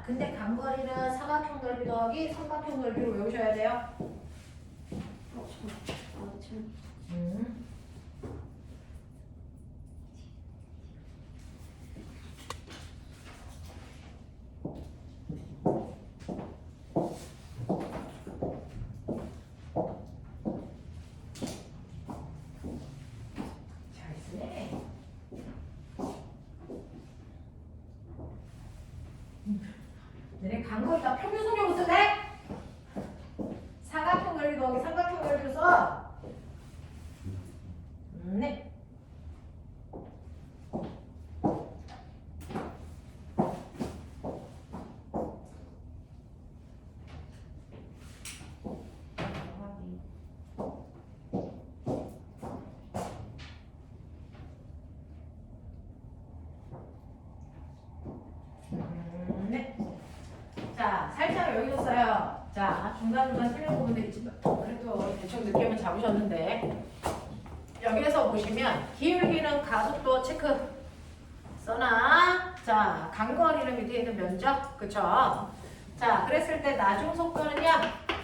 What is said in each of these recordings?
근데 간거리는 사각형 넓이 더하기 삼각형 넓이로 외우셔야 돼요. 음. 잘 쓰네. 너네 간거리가 평균 속력으로 쓰네? 사각형 넓이 더하기 삼각형 넓이로 써. 네. 네. 자, 살짝 여기 줬어요. 자, 중간중간 틀린 부분도 있지만 그래도 대충 느낌은 잡으셨는데 여기에서 보시면 기울기는 가속도 체크 써나. 자, 간거리는 밑에 있는 면적, 그쵸? 자, 그랬을 때 나중 속도는요,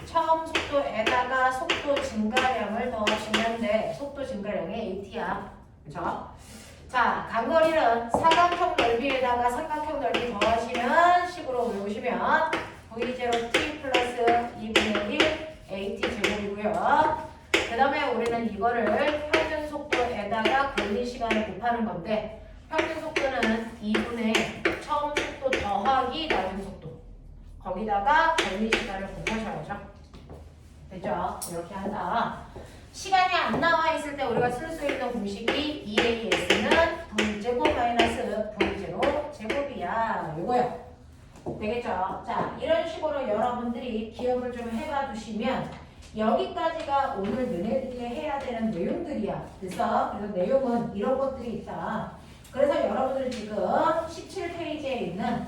처음 속도에다가 속도 증가량을 더하시면 돼. 속도 증가량이 AT야, 그쵸? 자, 간거리는 사각형 넓이에다가 삼각형 넓이 더하시는 식으로 외우시면 V0t 플러스 2분의 1 AT 제곱이고요. 그 다음에 우리는 이거를 평균 속도에다가 걸린 시간을 곱하는 건데 평균 속도는 2분의 처음 속도 더하기 나중 속도 거기다가 걸린 시간을 곱하셔야죠. 됐죠? 이렇게 한다. 시간이 안 나와 있을 때 우리가 쓸 수 있는 공식이 EAS는 V제곱 마이너스 V0 제곱이야. 요거요. 되겠죠? 자, 이런 식으로 여러분들이 기억을 좀 해봐 두시면 여기까지가 오늘 너네들이 해야 되는 내용들이야. 그래서 내용은 이런 것들이 있다. 그래서 여러분들 지금 17페이지에 있는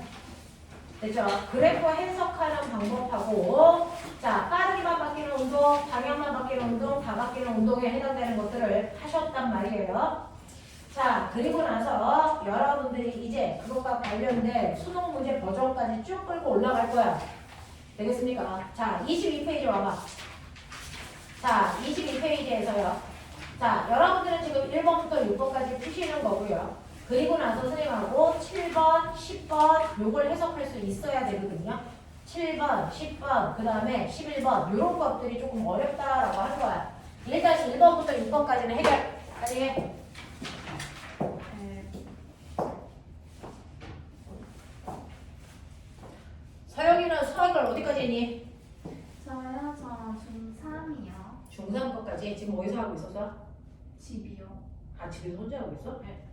됐죠? 그래프 해석하는 방법하고 자 빠르기만 바뀌는 운동, 방향만 바뀌는 운동, 다 바뀌는 운동에 해당되는 것들을 하셨단 말이에요. 자 그리고 나서 여러분들이 이제 그것과 관련된 수능 문제 버전까지 쭉 끌고 올라갈 거야. 되겠습니까? 자 22페이지 와봐. 자 22페이지에서요. 자 여러분들은 지금 1번부터 6번까지 푸시는 거고요. 그리고 나서 선생님하고 7번, 10번 요걸 해석할 수 있어야 되거든요. 7번, 10번, 그 다음에 11번 이런 것들이 조금 어렵다라고 하는 거야. 일단 1번부터 6번까지는 해결. 가능해? 서영이는 수학을 어디까지 했니? 저요? 저 중3이요. 중3 거까지. 지금 어디서 하고 있었어? 집이요. 아 집에서 혼자 하고 있어? 네.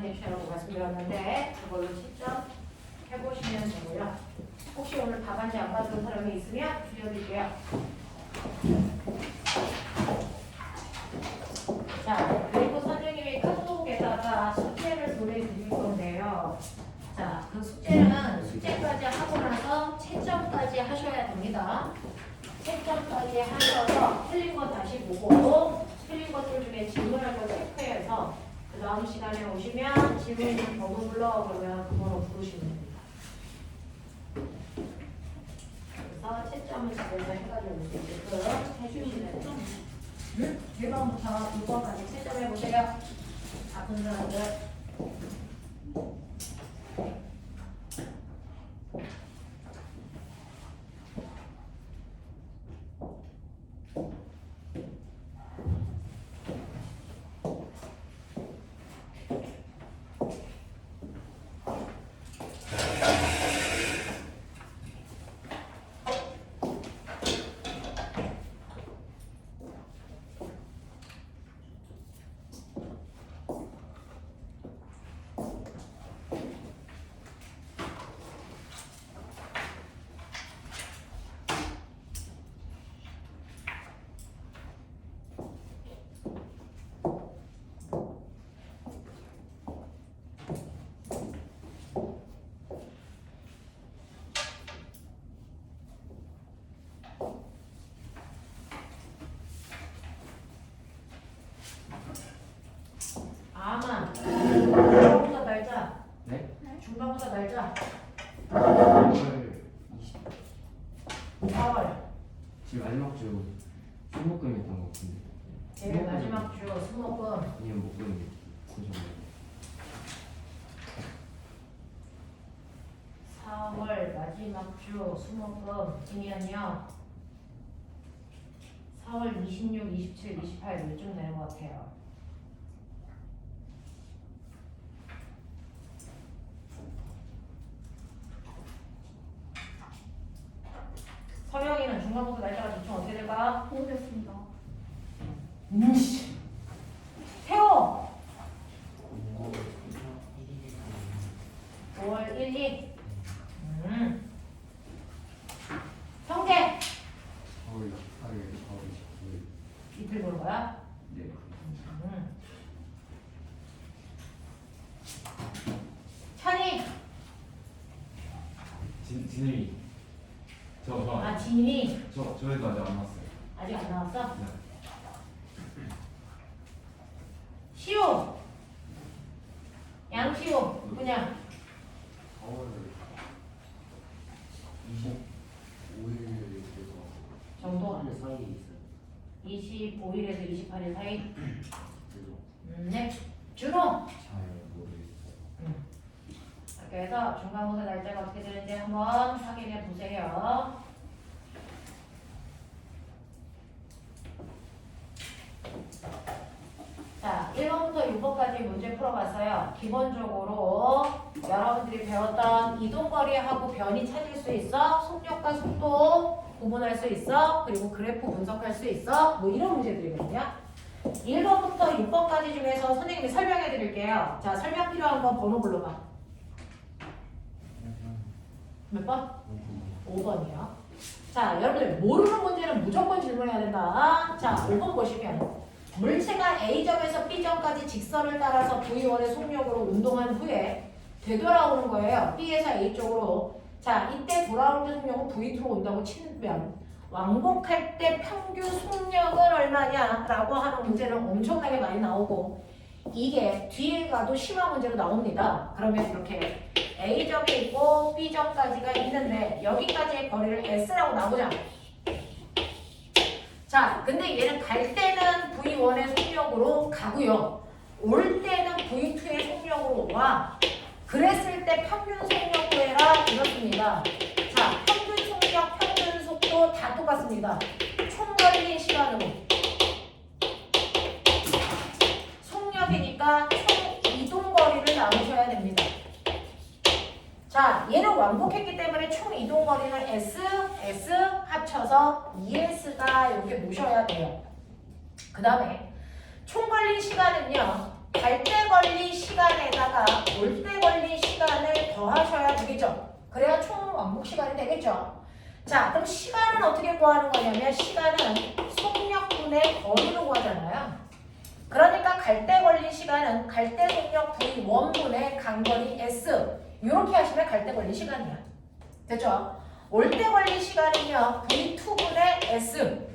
디퍼런시라고 말씀드렸는데 그걸로 채점 해보시면 되고요. 혹시 오늘 답안지 안 받은 사람이 있으면 줄여드릴게요. 자, 그리고 선생님이 카톡에다가 숙제를 보내드릴 건데요. 자, 그 숙제는 숙제까지 하고 나서 채점까지 하셔야 됩니다. 채점까지 하셔서 틀린 거 다시 보고 틀린 것들 중에 질문할 거 체크해서 그 다음 시간에 오시면 질문 있는 번호 불러 그러면 그 번호 부르시면 됩니다. 그래서 채점을 집에서 해가지고 올 수 있게끔 해주시면 됩니다. 1번부터 6번까지 채점해 보세요. 아픈 사람들. 아마 중간보다 날짜. 네? 중간보다 날짜. 4월 20. 4월. 지금 마지막 주 수목금이었던 것 같은데. 제일 마지막 주 수목금. 아니면 목금이 고정. 4월 마지막 주 수목금이면요. 4월 26, 27, 28 요쯤 되는 것 같아요. 서영이는 중간고사 날짜가 대충 어떻게 될까? 모르겠습니다. 태호 5월 1, 2 성재 4월 28일, 4월 29일. 이틀 보는 거야? 네. 찬이 진님이 아 진이 저희도 아직 안 왔어요. 아직 안 나왔어? 네. 시우 양시우 누구냐? 4월 25일에서 정도 8일 사이에 있어요. 25일에서 28일 사이. 그래서 네. 준호. 잘 모르겠어요. 이렇게 해서 중간고사 날짜가 어떻게 되는지 한번 확인해 보세요. 자, 1번부터 6번까지 문제 풀어봤어요. 기본적으로 여러분들이 배웠던 이동거리하고 변이 찾을 수 있어, 속력과 속도 구분할 수 있어, 그리고 그래프 분석할 수 있어, 뭐 이런 문제들이거든요. 1번부터 6번까지 중에서 선생님이 설명해 드릴게요. 자, 설명 필요한 건 번호 불러봐. 몇 번? 5번이요. 자, 여러분들 모르는 문제는 무조건 질문해야 된다. 자, 5번 보시면 물체가 A점에서 B점까지 직선을 따라서 V1의 속력으로 운동한 후에 되돌아오는 거예요. B에서 A 쪽으로. 자, 이때 돌아오는 속력은 V2로 온다고 치면 왕복할 때 평균 속력은 얼마냐라고 하는 문제는 엄청나게 많이 나오고 이게 뒤에 가도 심화 문제로 나옵니다. 그러면 이렇게 A점이 있고 B점까지가 있는데 여기까지의 거리를 S라고 나오자. 자, 근데 얘는 갈 때는 V1의 속력으로 가고요. 올 때는 V2의 속력으로 와. 그랬을 때 평균 속력 구해라 이렇습니다. 자, 평균 속력, 평균 속도 다 똑같습니다. 총 걸린 시간으로. 속력이니까 총 이동 거리를 나누셔야 됩니다. 자, 얘는 왕복했기 때문에 총 이동 거리는 S 합쳐서 ES가 이렇게 놓으셔야 돼요. 그 다음에 총 걸린 시간은요. 갈 때 걸린 시간에다가 올 때 걸린 시간을 더하셔야 되겠죠. 그래야 총 왕복 시간이 되겠죠. 자, 그럼 시간은 어떻게 구하는 거냐면 시간은 속력분의 거리로 구하잖아요. 그러니까 갈 때 걸린 시간은 갈 때 속력 V1분의 간거리 S 이렇게 하시면 갈 때 걸린 시간이야. 됐죠? 올 때 걸린 시간은요 V2분의 S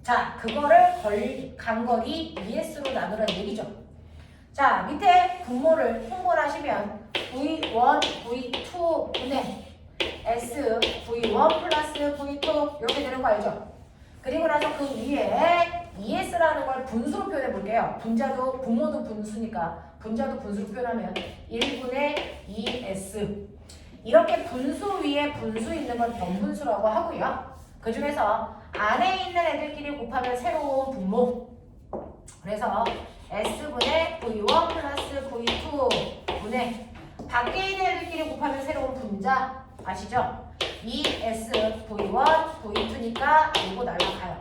자, 그거를 간거리 ES로 나누라는 얘기죠. 자, 밑에 분모를 통분하시면 V1, V2분의 S, V1 플러스 V2 이렇게 되는 거 알죠? 그리고 나서 그 위에 ES라는 걸 분수로 표현해 볼게요. 분자도 분모도 분수니까 분자도 분수로 표현하면 1분의 ES 이렇게 분수 위에 분수 있는 건 변분수라고 하고요. 그 중에서 안에 있는 애들끼리 곱하면 새로운 분모 그래서 S분의 V1 플러스 V2 분의 밖에 있는 애들끼리 곱하면 새로운 분자 아시죠? ES V1 V2니까 이거 날라가요.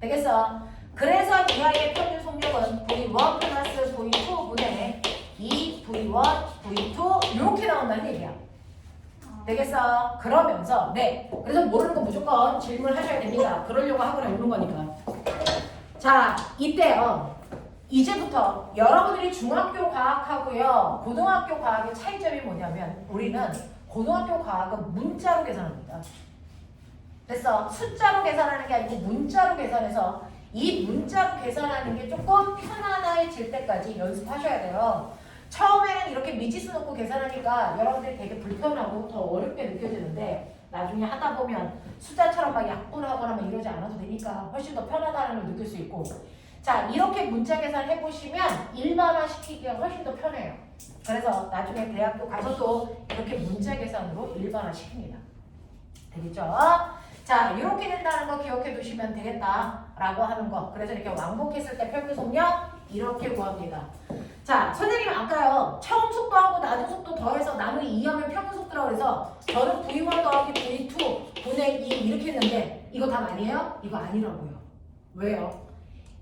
되겠어? 그래서 이 아이의 평균 속력은 V1 플러스 V2 분의 2 V1 V2 이렇게 나온다는 얘기야. 되겠어? 그러면서 네 그래서 모르는 거 무조건 질문하셔야 됩니다. 그러려고 하고 나오는 거니까. 자 이때요 이제부터 여러분들이 중학교 과학하고요 고등학교 과학의 차이점이 뭐냐면 우리는 고등학교 과학은 문자로 계산합니다. 됐어? 숫자로 계산하는 게 아니고 문자로 계산해서 이 문자로 계산하는 게 조금 편안해질 때까지 연습하셔야 돼요. 처음에는 이렇게 미지수 놓고 계산하니까 여러분들이 되게 불편하고 더 어렵게 느껴지는데 나중에 하다 보면 숫자처럼 막 약분하거나 막 이러지 않아도 되니까 훨씬 더 편하다는 걸 느낄 수 있고 자 이렇게 문자 계산 해보시면 일반화 시키기가 훨씬 더 편해요. 그래서 나중에 대학교 가서도 이렇게 문자 계산으로 일반화 시킵니다. 되겠죠? 자 이렇게 된다는 거 기억해 두시면 되겠다라고 하는 거. 그래서 이렇게 왕복했을 때 평균 속력 이렇게 구합니다. 자 선생님 아까요 처음 속도하고 낮은 속도 더해서 나누기 2하면 평균 속도라고 해서 저는 V1 더하기 V2 분의 2 이렇게 했는데 이거 답 아니에요? 이거 아니라고요. 왜요?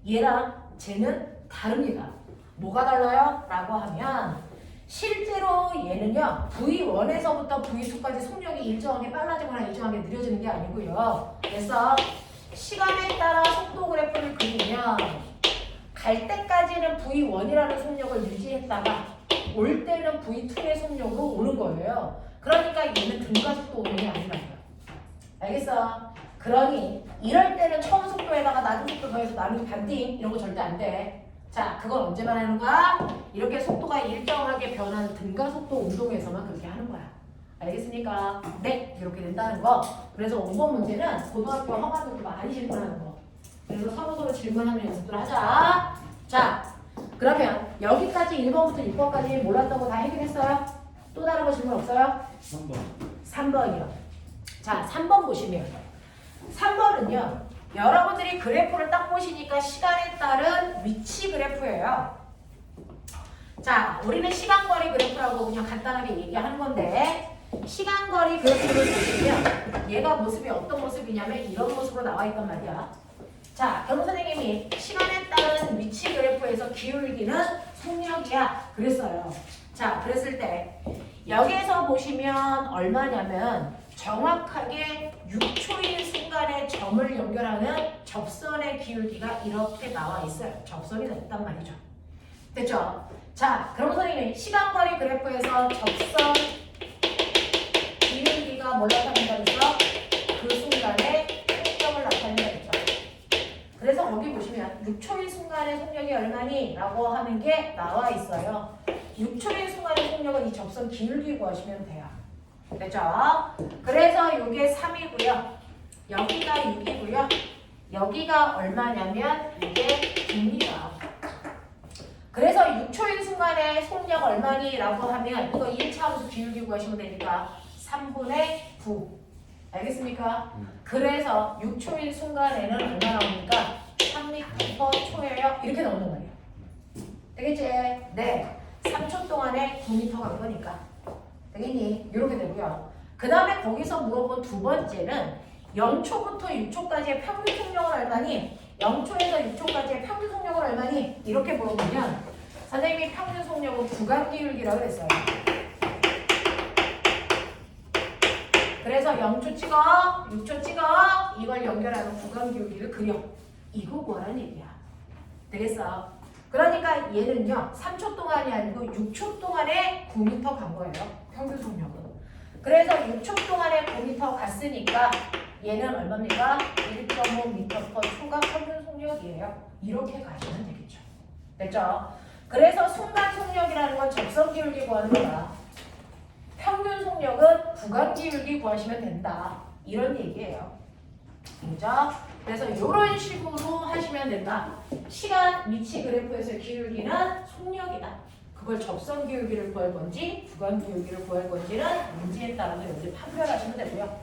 얘랑 쟤는 다릅니다. 뭐가 달라요? 라고 하면 실제로 얘는요 V1에서부터 V2까지 속력이 일정하게 빨라지거나 일정하게 느려지는 게 아니고요. 그래서 시간에 따라 속도 그래프를 그리면 갈 때까지는 V1이라는 속력을 유지했다가 올 때는 V2의 속력으로 오는 거예요. 그러니까 얘는 등가속도 운동이 아니라고요. 알겠어? 그러니 이럴 때는 처음 속도에다가 낮은 속도 더해서 나누기 반띵 이런 거 절대 안 돼. 자, 그건 언제만 하는 거야? 이렇게 속도가 일정하게 변하는 등가속도 운동에서만 그렇게 하는 거야. 알겠습니까? 네, 이렇게 된다는 거. 그래서 5번 문제는 고등학교 허가들도 많이 질문하는 거. 그래서 서로서로 질문하는 연습들 하자. 자, 그러면 여기까지 1번부터 6번까지 몰랐던 거 다 해결했어요? 또 다른 거 질문 없어요? 3번 3번이요. 자, 3번 보시면 3번은요. 여러분들이 그래프를 딱 보시니까 시간에 따른 위치 그래프예요. 자, 우리는 시간거리 그래프라고 그냥 간단하게 얘기하는 건데 시간거리 그래프를 보시면 얘가 모습이 어떤 모습이냐면 이런 모습으로 나와 있단 말이야. 자, 그럼 선생님이 시간에 따른 위치 그래프에서 기울기는 속력이야 그랬어요. 자, 그랬을 때 여기에서 보시면 얼마냐면 정확하게 6초인 순간에 점을 연결하는 접선의 기울기가 이렇게 나와 있어요. 접선이 있단 말이죠. 됐죠? 자, 그럼 선생님이 시간거리 그래프에서 접선 기울기가 뭘 나타낸다 그래서 그 순간에 속력을 나타낸다 그랬죠. 그래서 거기 보시면 6초인 순간의 속력이 얼마니? 라고 하는 게 나와 있어요. 6초인 순간의 속력은 이 접선 기울기 구하시면 돼요. 됐죠? 그래서 이게 3이고요. 여기가 6이고요. 여기가 얼마냐면 이게 9입니다. 그래서 6초인 순간에 속력 얼마니? 라고 하면 이거 1차 함수 기울기 구하시면 되니까 3분의 9. 알겠습니까? 그래서 6초인 순간에는 얼마 나옵니까? 3m/초예요. 이렇게 나온단 말이에요. 되겠지? 네. 3초 동안에 9m 간 거니까. 되겠니? 이렇게 되고요. 그 다음에 거기서 물어본 두 번째는 0초부터 6초까지의 평균 속력을 얼마니? 0초에서 6초까지의 평균 속력을 얼마니? 이렇게 물어보면 선생님이 평균 속력은 구간 기울기라고 그랬어요. 그래서 0초 찍어, 6초 찍어, 이걸 연결하는 구간 기울기를 그려. 이거 뭐라는 얘기야. 되겠어? 그러니까 얘는요, 3초 동안이 아니고 6초 동안에 9m 간 거예요. 평균 속력은. 그래서 6초 동안에 9m 갔으니까 얘는 얼마입니까? 1.5m/초가 평균 속력이에요. 이렇게 가시면 되겠죠. 됐죠? 그래서 순간 속력이라는 건 접선 기울기 구하는 거다. 평균 속력은 구간 기울기 구하시면 된다. 이런 얘기예요. 그죠? 그래서 이런 식으로 하시면 된다. 시간 위치 그래프에서의 기울기는 속력이다. 그걸 접선 기울기를 구할 건지 구간 기울기를 구할 건지는 문제에 따라서 여기 판별하시면 되고요.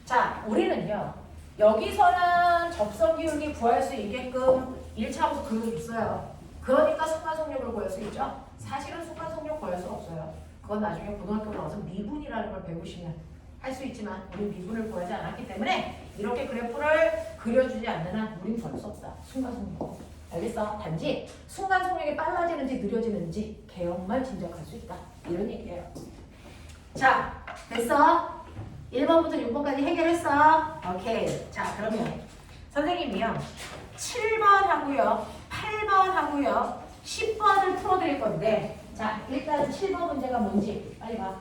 자, 우리는요. 여기서는 접선 기울기 구할 수 있게끔 1차부터 그려줬어요. 그러니까 순간 속력을 구할 수 있죠. 사실은 순간 속력 구할 수 없어요. 그건 나중에 고등학교 나와서 미분이라는 걸 배우시면 할 수 있지만 우리 미분을 구하지 않았기 때문에 이렇게 그래프를 그려주지 않는 한 우린 구할 수 없다. 순간 속력. 알겠어? 단지 순간 속력이 빨라지는지 느려지는지 개혁만 짐작할 수 있다. 이런 얘기예요. 자, 됐어? 1번부터 6번까지 해결했어? 오케이. 자, 그러면 선생님이요. 7번 하고요. 8번 하고요. 10번을 풀어드릴 건데 자, 일단 7번 문제가 뭔지 빨리 봐.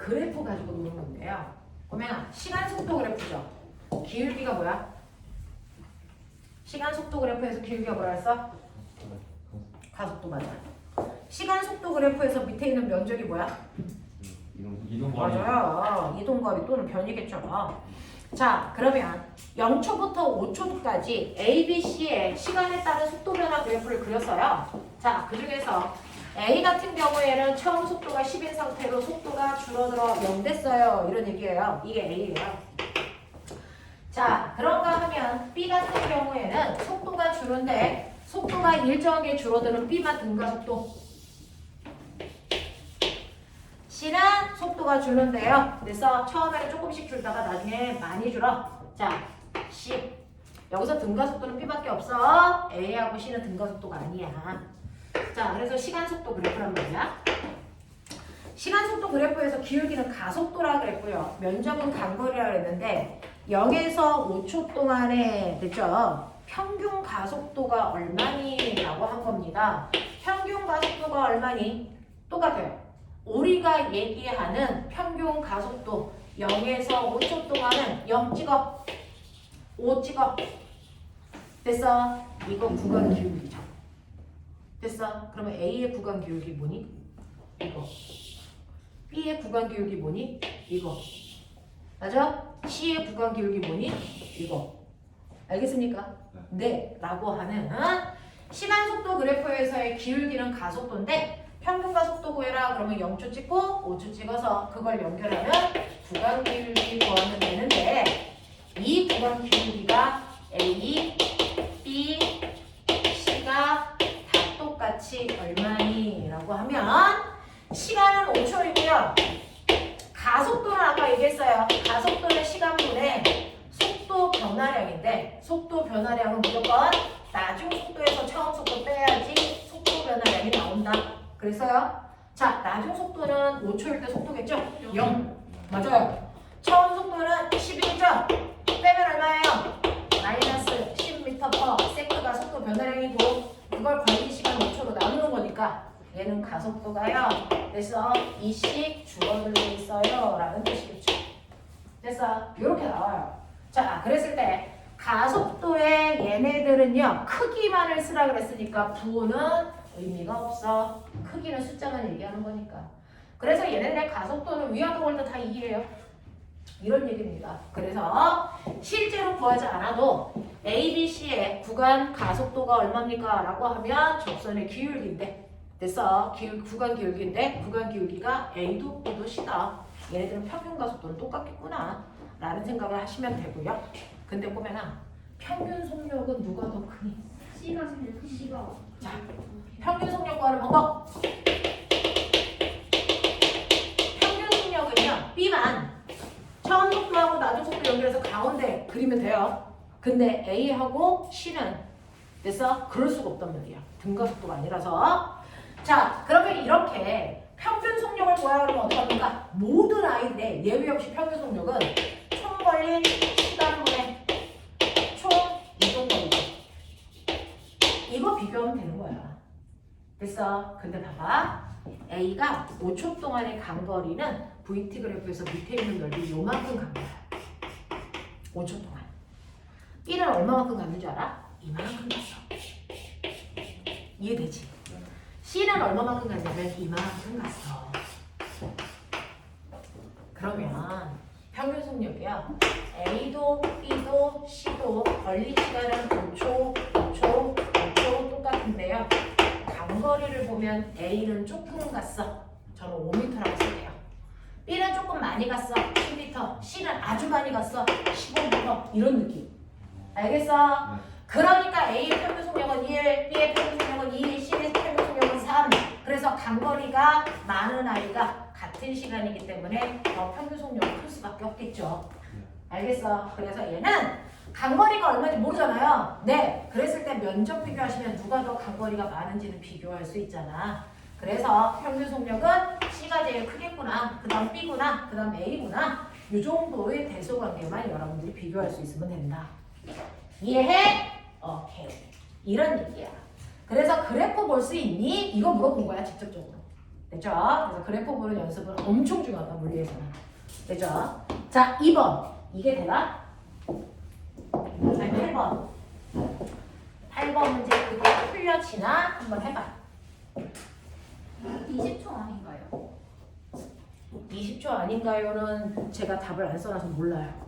그래프 가지고 노는 건데요. 보면 시간 속도 그래프죠. 기울기가 뭐야? 시간 속도 그래프에서 기울기가 뭐라 했어? 가속도 맞아. 시간 속도 그래프에서 밑에 있는 면적이 뭐야? 이동거리. 맞아요. 이동거리 또는 변이겠죠. 자, 그러면 0초부터 5초까지 A, B, C의 시간에 따른 속도 변화 그래프를 그렸어요. 자, 그 중에서 A 같은 경우에는 처음 속도가 10인 상태로 속도가 줄어들어 0 됐어요. 이런 얘기예요. 이게 A예요. 자, 그런가 하면 B 같은 경우에는 속도가 줄은데 속도가 일정하게 줄어드는 B만 등가속도. C는 속도가 줄는데요. 그래서 처음에는 조금씩 줄다가 나중에 많이 줄어. 자, C. 여기서 등가속도는 B밖에 없어. A하고 C는 등가속도가 아니야. 자, 그래서 시간속도 그래프란 말이야. 시간속도 그래프에서 기울기는 가속도라 그랬고요. 면적은 간거리라 그랬는데 0에서 5초 동안에 됐죠? 평균 가속도가 얼마니? 라고 한 겁니다. 평균 가속도가 얼마니? 똑같아요. 우리가 얘기하는 평균 가속도 0에서 5초 동안은 0 찍어. 5 찍어. 됐어? 이거 구간 기울기죠. 됐어? 그러면 A의 구간 기울기 뭐니? 이거. B의 구간 기울기 뭐니? 이거. 맞아? C의 구간 기울기 뭐니? 이거. 알겠습니까? 네. 라고 하는 시간 속도 그래프에서의 기울기는 가속도인데 평균 가속도 구해라. 그러면 0초 찍고 5초 찍어서 그걸 연결하면 구간 기울기 구하면 되는데 이 구간 기울기가 A, B, C가 다 똑같이 얼마니? 라고 하면 시간은 5초이고요. 가속도는 아까 얘기했어요. 가속도는 시간분의 속도 변화량인데 속도 변화량은 무조건 나중 속도에서 처음 속도 빼야지 속도 변화량이 나온다. 그랬어요? 자, 나중 속도는 5초일 때 속도겠죠? 0. 맞아요. 처음 속도는 11죠? 빼면 얼마예요? 마이너스 10m/s가 속도 변화량이고 그걸 관리 시간 5초로 나누는 거니까 얘는 가속도가요. 그래서 이씩 줄어들고 있어요. 라는 뜻이겠죠. 됐어? 이렇게 나와요. 자, 그랬을 때 가속도의 얘네들은요. 크기만을 쓰라 그랬으니까 부호는 의미가 없어. 크기는 숫자만 얘기하는 거니까. 그래서 얘네들의 가속도는 위아더 월드 다 2예요. 이런 얘기입니다. 그래서 실제로 구하지 않아도 A, B, C의 구간 가속도가 얼마입니까? 라고 하면 접선의 기울기인데 됐어. 구간 기울기인데 구간 기울기가 A도 B도 C다. 얘네들은 평균 가속도는 똑같겠구나 라는 생각을 하시면 되고요. 근데 꼬매나 평균 속력은 누가 더 크니? C가 제일 큰 C가. 자, 평균 속력 구하는 방법. 평균 속력은요. B만 처음 속도하고 나중 속도 연결해서 가운데 그리면 돼요. 근데 A하고 C는 됐어? 그럴 수가 없단 말이야. 등가속도가 아니라서. 자, 그러면 이렇게 평균 속력을 구하려면 어떻게 합니까? 모든 아이들의 예외 없이 평균 속력은 총 걸린 시간분의 총 이동거리다. 이거 비교하면 되는 거야. 됐어? 근데 봐봐. A가 5초 동안의 간거리는 VT 그래프에서 밑에 있는 넓이 요만큼 간 거야. 5초 동안. B는 얼마만큼 갔는 줄 알아? 이만큼 갔어. 이해되지? C는 얼마만큼 갔냐면 이만큼 갔어. 그러면 평균 속력이야. A도 B도 C도 걸린 시간은 5초, 5초, 5초 똑같은데요. 간거리를 보면 A는 조금 갔어. 저는 5m라고 쓸게요. B는 조금 많이 갔어. 10m. C는 아주 많이 갔어. 15m. 이런 느낌. 알겠어? 네. 그러니까 A의 평균 속력은 1, B의 평균 속력은 2, C의 평균 속력은 3. 그래서 간거리가 많은 아이가 같은 시간이기 때문에 더 평균 속력이 클 수밖에 없겠죠. 알겠어? 그래서 얘는 간거리가 얼마인지 모르잖아요. 네. 그랬을 때 면적 비교하시면 누가 더 간거리가 많은지는 비교할 수 있잖아. 그래서 평균 속력은 C가 제일 크겠구나. 그 다음 B구나. 그 다음 A구나. 이 정도의 대소관계만 여러분들이 비교할 수 있으면 된다. 이해해? 오케이. 이런 얘기야. 그래서 그래프 볼 수 있니? 이거 물어본 거야, 직접적으로. 됐죠? 그래서 그래프 보는 연습은 엄청 중요하다, 물리에서는. 됐죠? 자, 2번. 이게 되나? 아니, 8번. 8번 문제 그거 풀려지나? 한번 해봐. 20초 아닌가요? 20초 아닌가요는 제가 답을 안 써놔서 몰라요.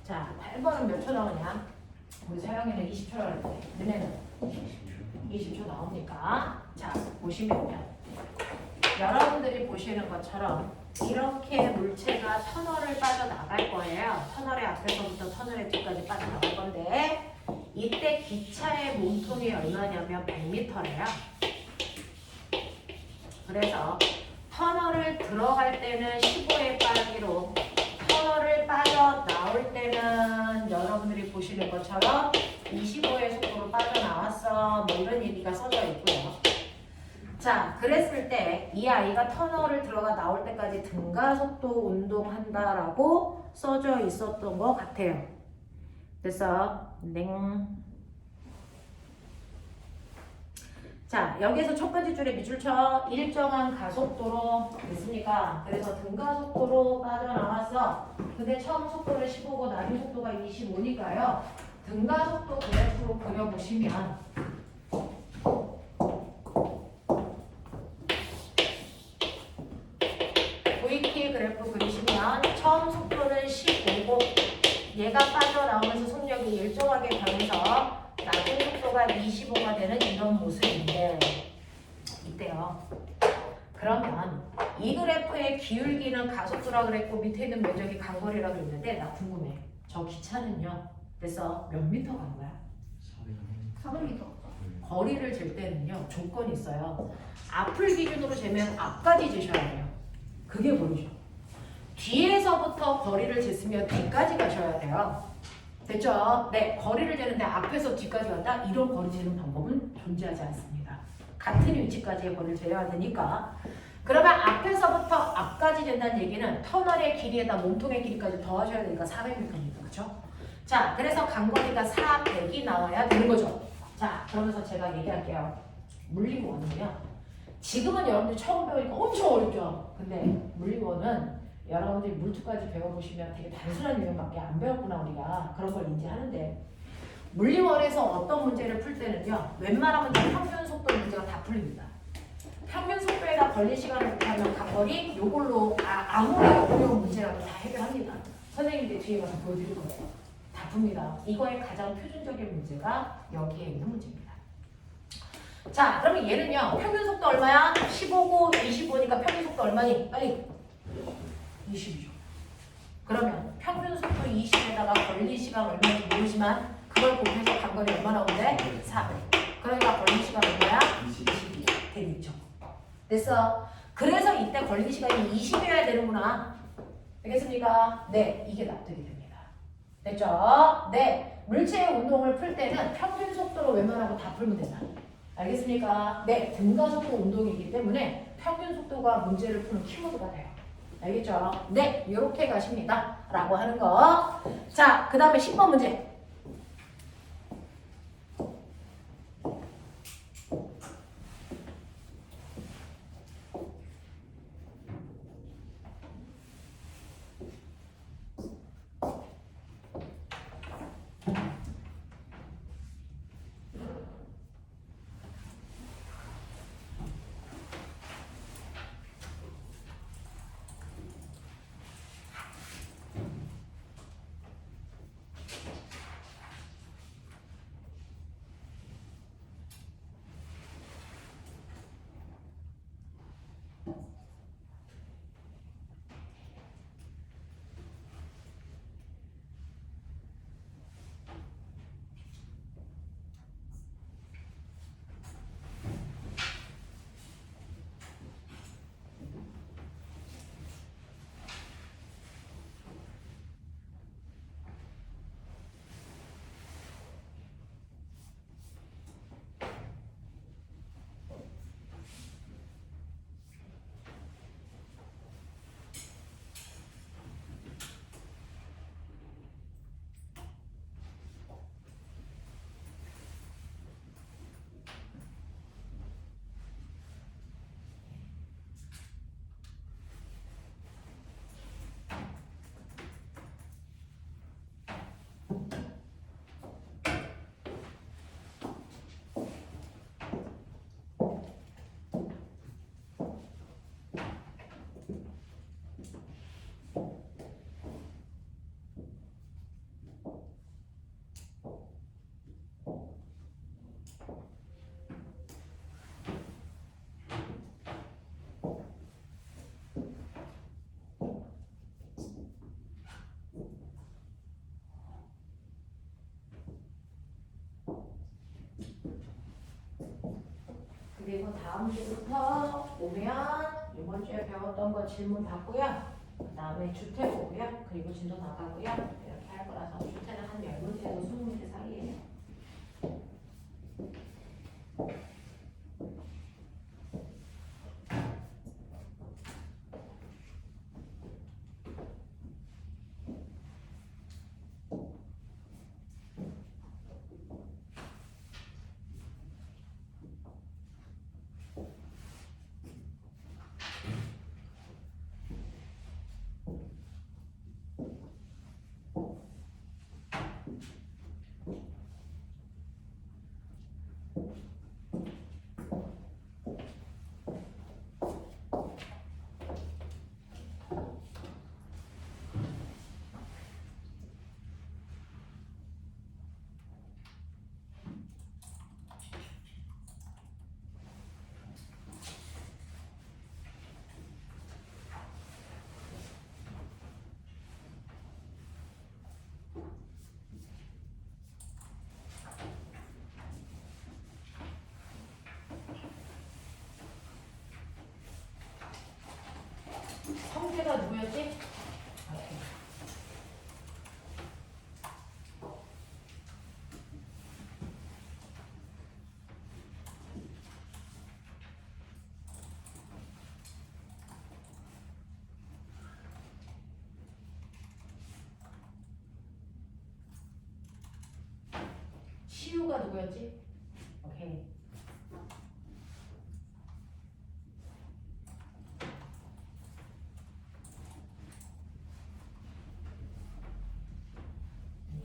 자, 8번은 몇 초 나오냐? 우리 서영이는 20초라고 했는데, 너네는 20초 나오니까. 자, 보시면요. 여러분들이 보시는 것처럼 이렇게 물체가 터널을 빠져나갈 거예요. 터널의 앞에서부터 터널의 뒤까지 빠져나갈 건데 이때 기차의 몸통이 얼마냐면 100m래요. 그래서 터널을 들어갈 때는 15의 빠르기로 터널을 빠져나올 때는 여러분들이 보시는 것처럼 25의 속도로 빠져나왔어. 뭐 이런 얘기가 써져 있고요. 자, 그랬을 때 이 아이가 터널을 들어가 나올 때까지 등가속도 운동한다라고 써져 있었던 것 같아요. 그래서 자, 여기서 첫 번째 줄에 밑줄 쳐. 일정한 가속도로 됐습니까? 그래서 등가속도로 빠져나왔어. 근데 처음 속도를 15고 나중 속도가 25니까요. 등가속도 그래프로 그려보시면 VT 그래프 그리시면 처음 속도는 15고 얘가 빠져나오면서 속력이 일정하게 변해서 나중 속도가 25가 되는 이런 모습인데 이때요. 그러면 이 그래프의 기울기는 가속도라 그랬고 밑에 있는 면적이 간거리라 그랬는데 나 궁금해. 저 기차는요. 그래서 몇 미터 간 거야? 400m. 거리를 잴 때는요. 조건이 있어요. 앞을 기준으로 재면 앞까지 재셔야 돼요. 그게 뭐죠? 뒤에서부터 거리를 쟀으면 뒤까지 가셔야 돼요. 됐죠? 네, 거리를 재는데 앞에서 뒤까지 간다? 이런 거리 재는 방법은 존재하지 않습니다. 같은 위치까지의 거리를 재야 되니까. 그러면 앞에서부터 앞까지 재는다는 얘기는 터널의 길이에다 몸통의 길이까지 더하셔야 되니까 400m입니다. 그렇죠? 자, 그래서 간거리가 400이 나와야 되는 거죠. 자, 그러면서 제가 얘기할게요. 물리원은요. 지금은 여러분들이 처음 배우니까 엄청 어렵죠. 근데 물리원은 여러분들이 물투까지 배워보시면 되게 단순한 유형밖에 안 배웠구나 우리가. 그런 걸 인지하는데 물리원에서 어떤 문제를 풀 때는요. 웬만하면 평균 속도 문제가 다 풀립니다. 평균 속도에다 걸린 시간을 곱하면 간거리 요걸로 아무리 어려운 문제라도 다 해결합니다. 선생님들 뒤에 가서 보여드릴 거예요. 다 풉니다. 이거의 가장 표준적인 문제가 여기에 있는 문제입니다. 자, 그러면 얘는요. 평균 속도 얼마야? 15고 25니까 평균 속도 얼마니? 빨리 20이죠. 그러면 평균 속도 20에다가 걸린 시간 얼마인지 모르지만 그걸 곱해서 간거리 얼마 나오는데? 400. 그러니까 걸린 시간 얼마야? 20이 되겠죠. 됐어. 그래서 이때 걸린 시간이 20이어야 되는구나. 되겠습니까? 네, 이게 납득이 됩니다. 됐죠? 네, 물체의 운동을 풀 때는 평균 속도로 웬만하고 다 풀면 된다. 알겠습니까? 네, 등가속도 운동이기 때문에 평균 속도가 문제를 푸는 키워드가 돼요. 알겠죠? 네, 이렇게 가십니다. 라고 하는 거. 자, 그 다음에 10번 문제. 그리고 다음 주부터 보면 이번 주에 배웠던 거 질문 받고요. 그 다음에 주태 보고요. 그리고 진도 나가고요. 이렇게 할 거라서 주태는 한 10문제에서 20문제 사이에요. 성재가 누구였지? 시우가 누구였지? 오케이.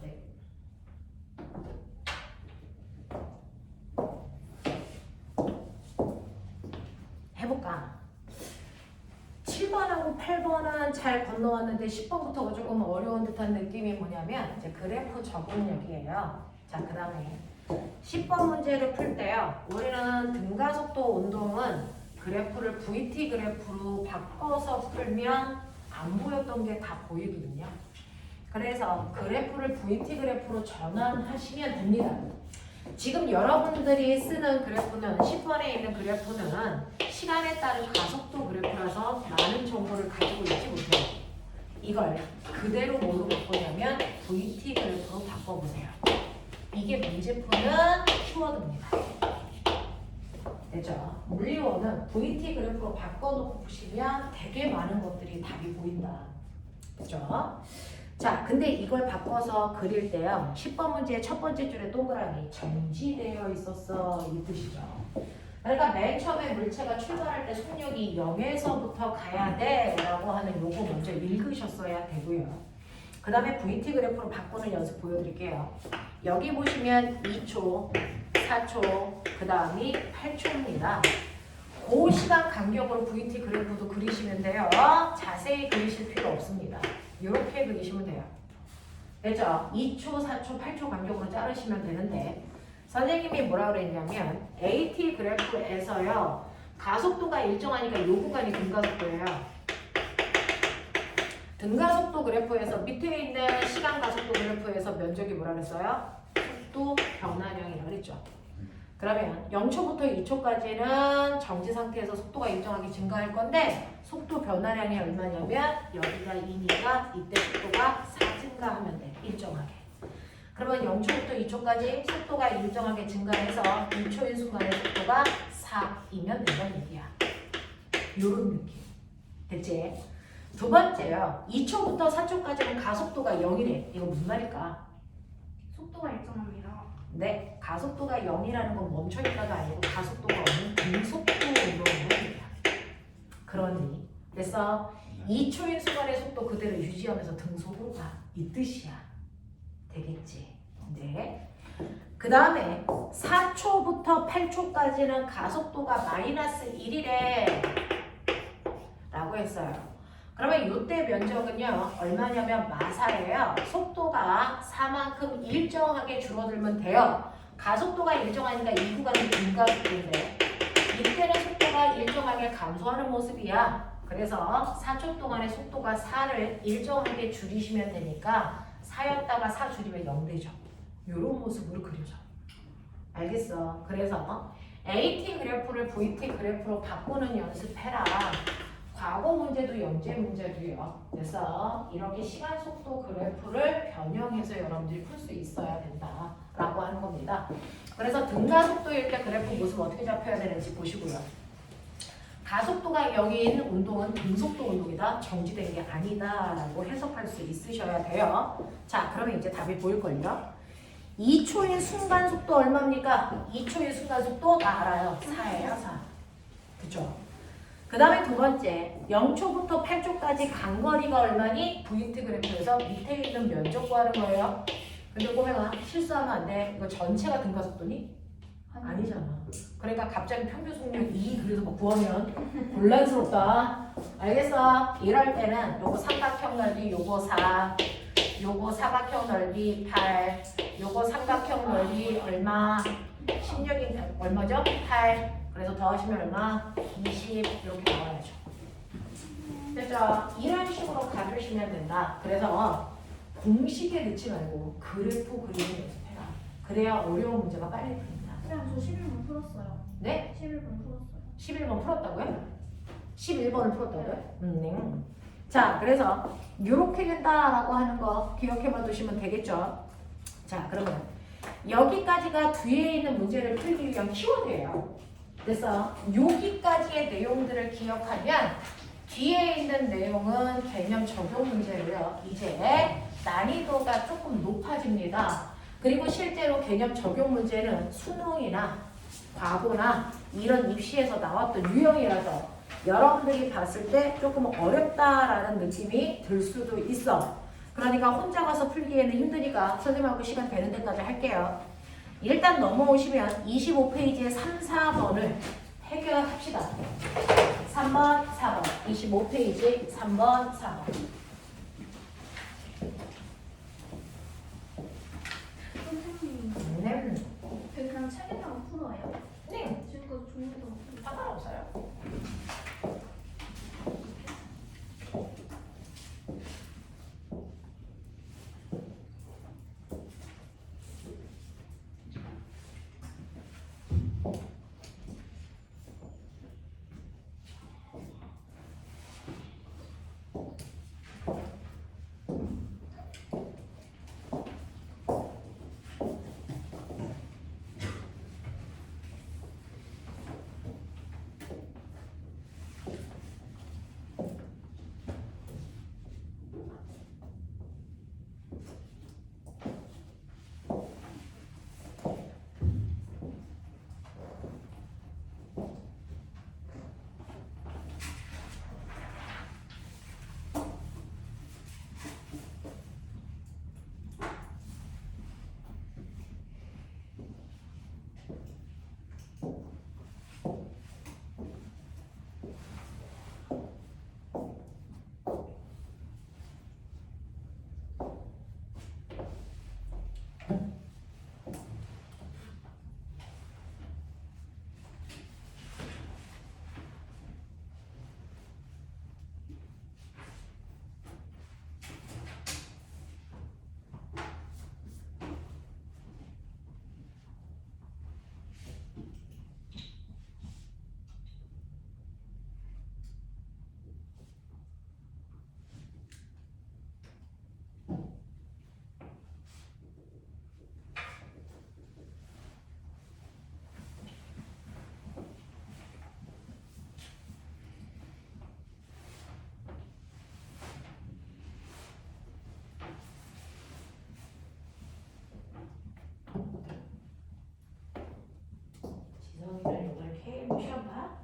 네. 해볼까? 7번하고 8번은 잘 건너왔는데 10번부터가 조금 어려운 듯한 느낌이 뭐냐면 이제 그래프 적응력이에요. 자, 그 다음에 10번 문제를 풀 때요. 우리는 등가속도 운동은 그래프를 VT 그래프로 바꿔서 풀면 안 보였던 게 다 보이거든요. 그래서 그래프를 VT 그래프로 전환하시면 됩니다. 지금 여러분들이 쓰는 그래프는 10번에 있는 그래프는 시간에 따른 가속도 그래프라서 많은 정보를 가지고 있지 못해요. 이걸 그대로 뭐로 바꾸냐면 VT 그래프로 바꿔보세요. 이게 문제 푸는 키워드입니다. 됐죠? 물리원은 VT 그래프로 바꿔놓고 보시면 되게 많은 것들이 답이 보인다. 됐죠? 자, 근데 이걸 바꿔서 그릴 때요. 10번 문제의 첫 번째 줄에 동그라미 정지되어 있었어. 이 뜻이죠. 그러니까 맨 처음에 물체가 출발할 때 속력이 0에서부터 가야 돼 라고 하는 요거 먼저 읽으셨어야 되고요. 그 다음에 VT 그래프로 바꾸는 연습 보여드릴게요. 여기 보시면 2초, 4초, 그 다음이 8초입니다. 그 시간 간격으로 VT 그래프도 그리시면 돼요. 자세히 그리실 필요 없습니다. 이렇게 그리시면 돼요. 됐죠? 2초, 4초, 8초 간격으로 자르시면 되는데 선생님이 뭐라 그랬냐면 AT 그래프에서요. 가속도가 일정하니까 이 구간이 등가속도예요. 등가속도 그래프에서 밑에 있는 시간 가속도 그래프에서 면적이 뭐라 그랬어요? 속도 변화량이라고 그랬죠. 그러면 0초부터 2초까지는 정지 상태에서 속도가 일정하게 증가할 건데 속도 변화량이 얼마냐면 여기가 2니까 이때 속도가 4 증가하면 돼. 일정하게. 그러면 0초부터 2초까지 속도가 일정하게 증가해서 2초인 순간에 속도가 4이면 된다는 얘기야. 요런 느낌. 됐지? 두 번째요. 2초부터 4초까지는 가속도가 0이래. 이거 무슨 말일까? 속도가 일정합니다. 네, 가속도가 0이라는 건 멈춰있다가 아니고 가속도가 없는 등속도 운동입니다. 그러니 그래서 2초인 순간의 속도 그대로 유지하면서 등속으로 가. 이 뜻이야. 되겠지? 네. 그 다음에 4초부터 8초까지는 가속도가 마이너스 1이래 라고 했어요. 그러면 이때 면적은요 얼마냐면 마사예요. 속도가 4만큼 일정하게 줄어들면 돼요. 가속도가 일정하니까 이 구간은 등가속도인데 이때는 속도가 일정하게 감소하는 모습이야. 그래서 4초 동안의 속도가 4를 일정하게 줄이시면 되니까 4였다가 4 줄이면 0 되죠. 이런 모습으로 그려져. 알겠어? 그래서 AT 그래프를 VT 그래프로 바꾸는 연습해라. 과거 문제도 연재 문제도요. 그래서 이렇게 시간 속도 그래프를 변형해서 여러분들이 풀 수 있어야 된다라고 하는 겁니다. 그래서 등가속도일 때 그래프 모습 어떻게 잡혀야 되는지 보시고요. 가속도가 여기인 운동은 등속도 운동이다. 정지된 게 아니다라고 해석할 수 있으셔야 돼요. 자, 그러면 이제 답이 보일걸요. 2초의 순간 속도 얼마입니까? 2초의 순간 속도 다 알아요. 4예요, 4. 그죠? 그 다음에 두 번째, 0초부터 8초까지 간거리가 얼마니? VT 그래프에서 밑에 있는 면적 구하는 거예요. 근데 꼬맹아, 실수하면 안 돼. 이거 전체가 등가속도니? 아니잖아. 그러니까 갑자기 평균 속력 2 그래서 막 구하면 곤란스럽다. 알겠어? 이럴 때는 요거 삼각형 넓이 요거 4, 요거 사각형 넓이 8, 요거 삼각형 넓이 얼마? 16이 얼마죠? 8. 그래서 더하시면 얼마? 20 이렇게 나와야죠. 됐죠? 이런 식으로 가주시면 된다. 그래서 공식에 넣지 말고 그래프 그리는 연습해라. 그래야 어려운 문제가 빨리 풀린다. 그냥 저 11번 풀었어요. 네? 11번 풀었어요. 11번 풀었다고요? 11번을 풀었다고요? 네. 자, 그래서 이렇게 된다라고 하는 거 기억해봐 두시면 되겠죠? 자, 그러면 여기까지가 뒤에 있는 문제를 풀기 위한 키워드예요. 그래서 여기까지의 내용들을 기억하면 뒤에 있는 내용은 개념 적용 문제로요. 이제 난이도가 조금 높아집니다. 그리고 실제로 개념 적용 문제는 수능이나 과거나 이런 입시에서 나왔던 유형이라서 여러분들이 봤을 때 조금 어렵다라는 느낌이 들 수도 있어. 그러니까 혼자 가서 풀기에는 힘드니까 선생님하고 시간 되는 데까지 할게요. 일단 넘어오시면 25페이지의 3, 4번을 해결합시다. 3번, 4번. 25페이지 3번, 4번. 선생님, 네. 그냥 책에다가 풀어요? 네. 지금까지 종이에다가 풀어요. 상관없어요. 지성이는 오늘 K 시험 봐?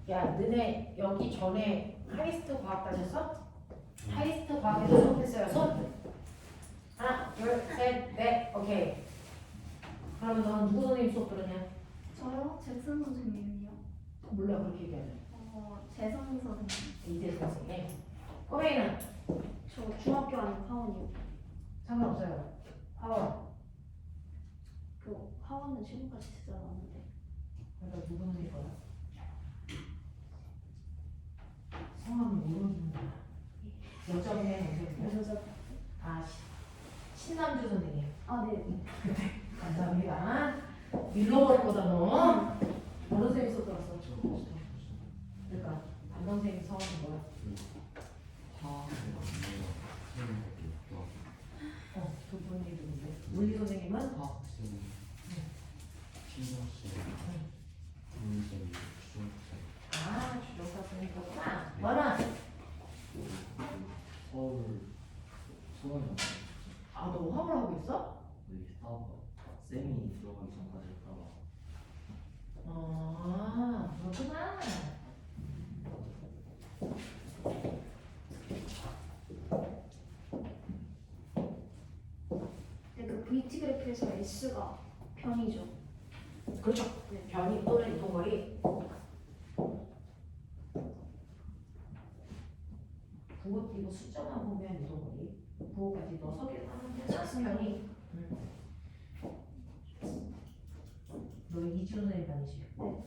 야, 너네 여기 전에 하이스트 과학 다녔어? 하이스트 과학에서 수업했어요. 손. 하나, 둘, 셋, 넷. 오케이. 그러면 너는 누구 선생님 수업 들었냐? 저요? 잭슨 선생님이요. 몰라 그렇게 얘기하면. 재성 선생님. 이재 선생님. 꼬맹이는 저 중학교 아니고 파원이요. 상관없어요. 파워. 그 하원은 지금까지 쓰지 않았는데. 그러니까 누구는 이거야? 성함을 모르는구나. 여자분의 여자. 아, 신남주 선생님. 아 네. 감사합니다. 잃어버릴 거다 너. 어느 선생님 썼더라서. 그러니까 반 선생님 성함이 뭐야? 두 분이 누군데? 물리 선생님은? 아, 주정사 선생님 거구나. 뭐나? 서울 수원이 아, 너 화물 하고 있어? 쌤이 들어가기 전까지 했다가 아, 그렇구나. 근데 그 VT 그래프에서 S가 변이죠. 그렇죠. 변이 또는 이동거리. 그것 이거 숫자만 보면 이동거리. 그거까지 넣어서 계산하면 변이. 너 이지훈 선생님 반이지? 네.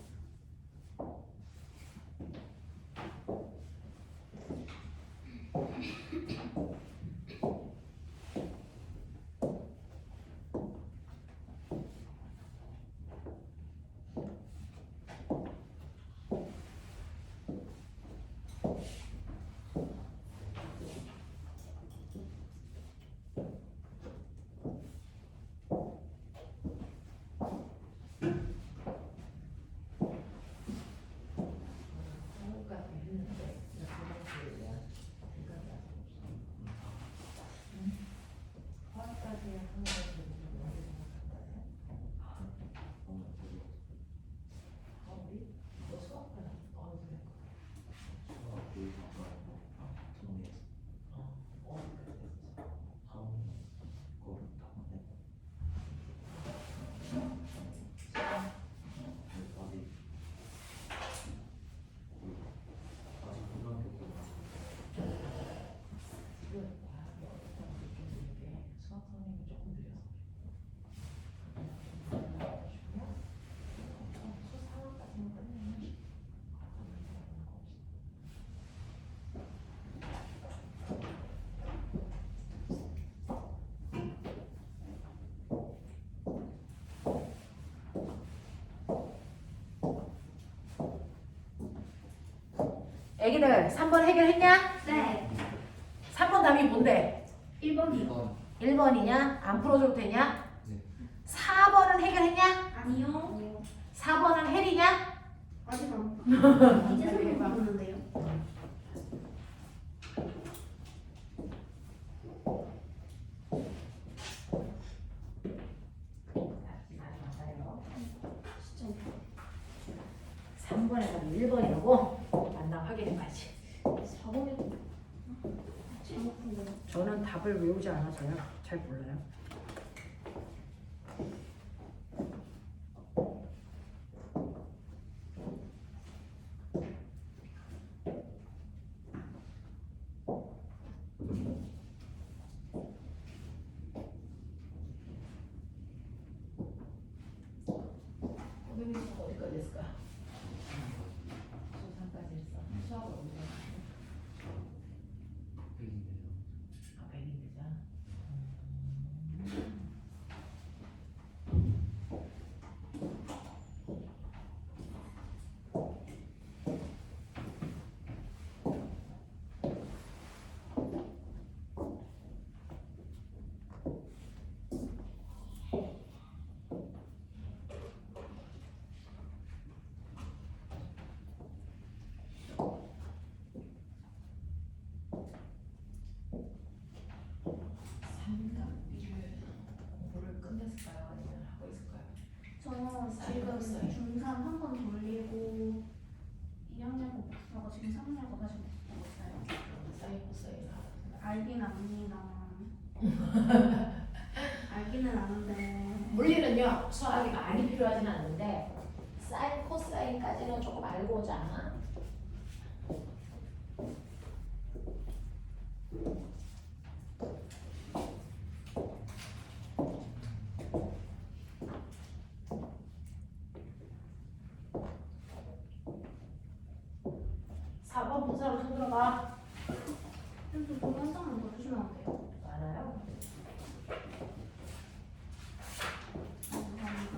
그거까지 했는데 화까지 하는 것을 어디서 생각할까요? 우리 너 수학과는 어느 선생님? 수학 선생님이 조금 느려서 수상학까지는 끝내면 애기들 3번 해결했냐? 네. 3번 답이 뭔데? 1번이요. 1번이냐? 안 풀어줘도 되냐? 네. 4번은 해결했냐? 아니요. 4번은 헬이냐? 아직 안. 이제 설명 받았는데요. 진짜. 3번에 답이 1번이라고? 만나 확인해봐야지. 4번에도 잘못 푼대요. 저는 답을 외우지 않아서요. 잘 몰라요. 선생님 어디까지 했을까? 수3까지 했어. 수학을 어디서 했어? 아, 백인대잖아. 삼각비를 공부를 끝냈을까요? 아니면 하고 있을까요? 저 사이버 지금 중3 한 번 돌리고 2학년 복수하고 지금 3학년 다시 복수하고 있어요. 사이버사이나 알긴 압니다. 알기는 아는데. 물리는요 수학이 많이 필요하진 않는데 사인 코사인까지는 조금 알고 오자. 4번 분사로 손 들어가. 쌤좀 돈 한 장만 더 주시면 안 돼요? 알아요? 감사합니다.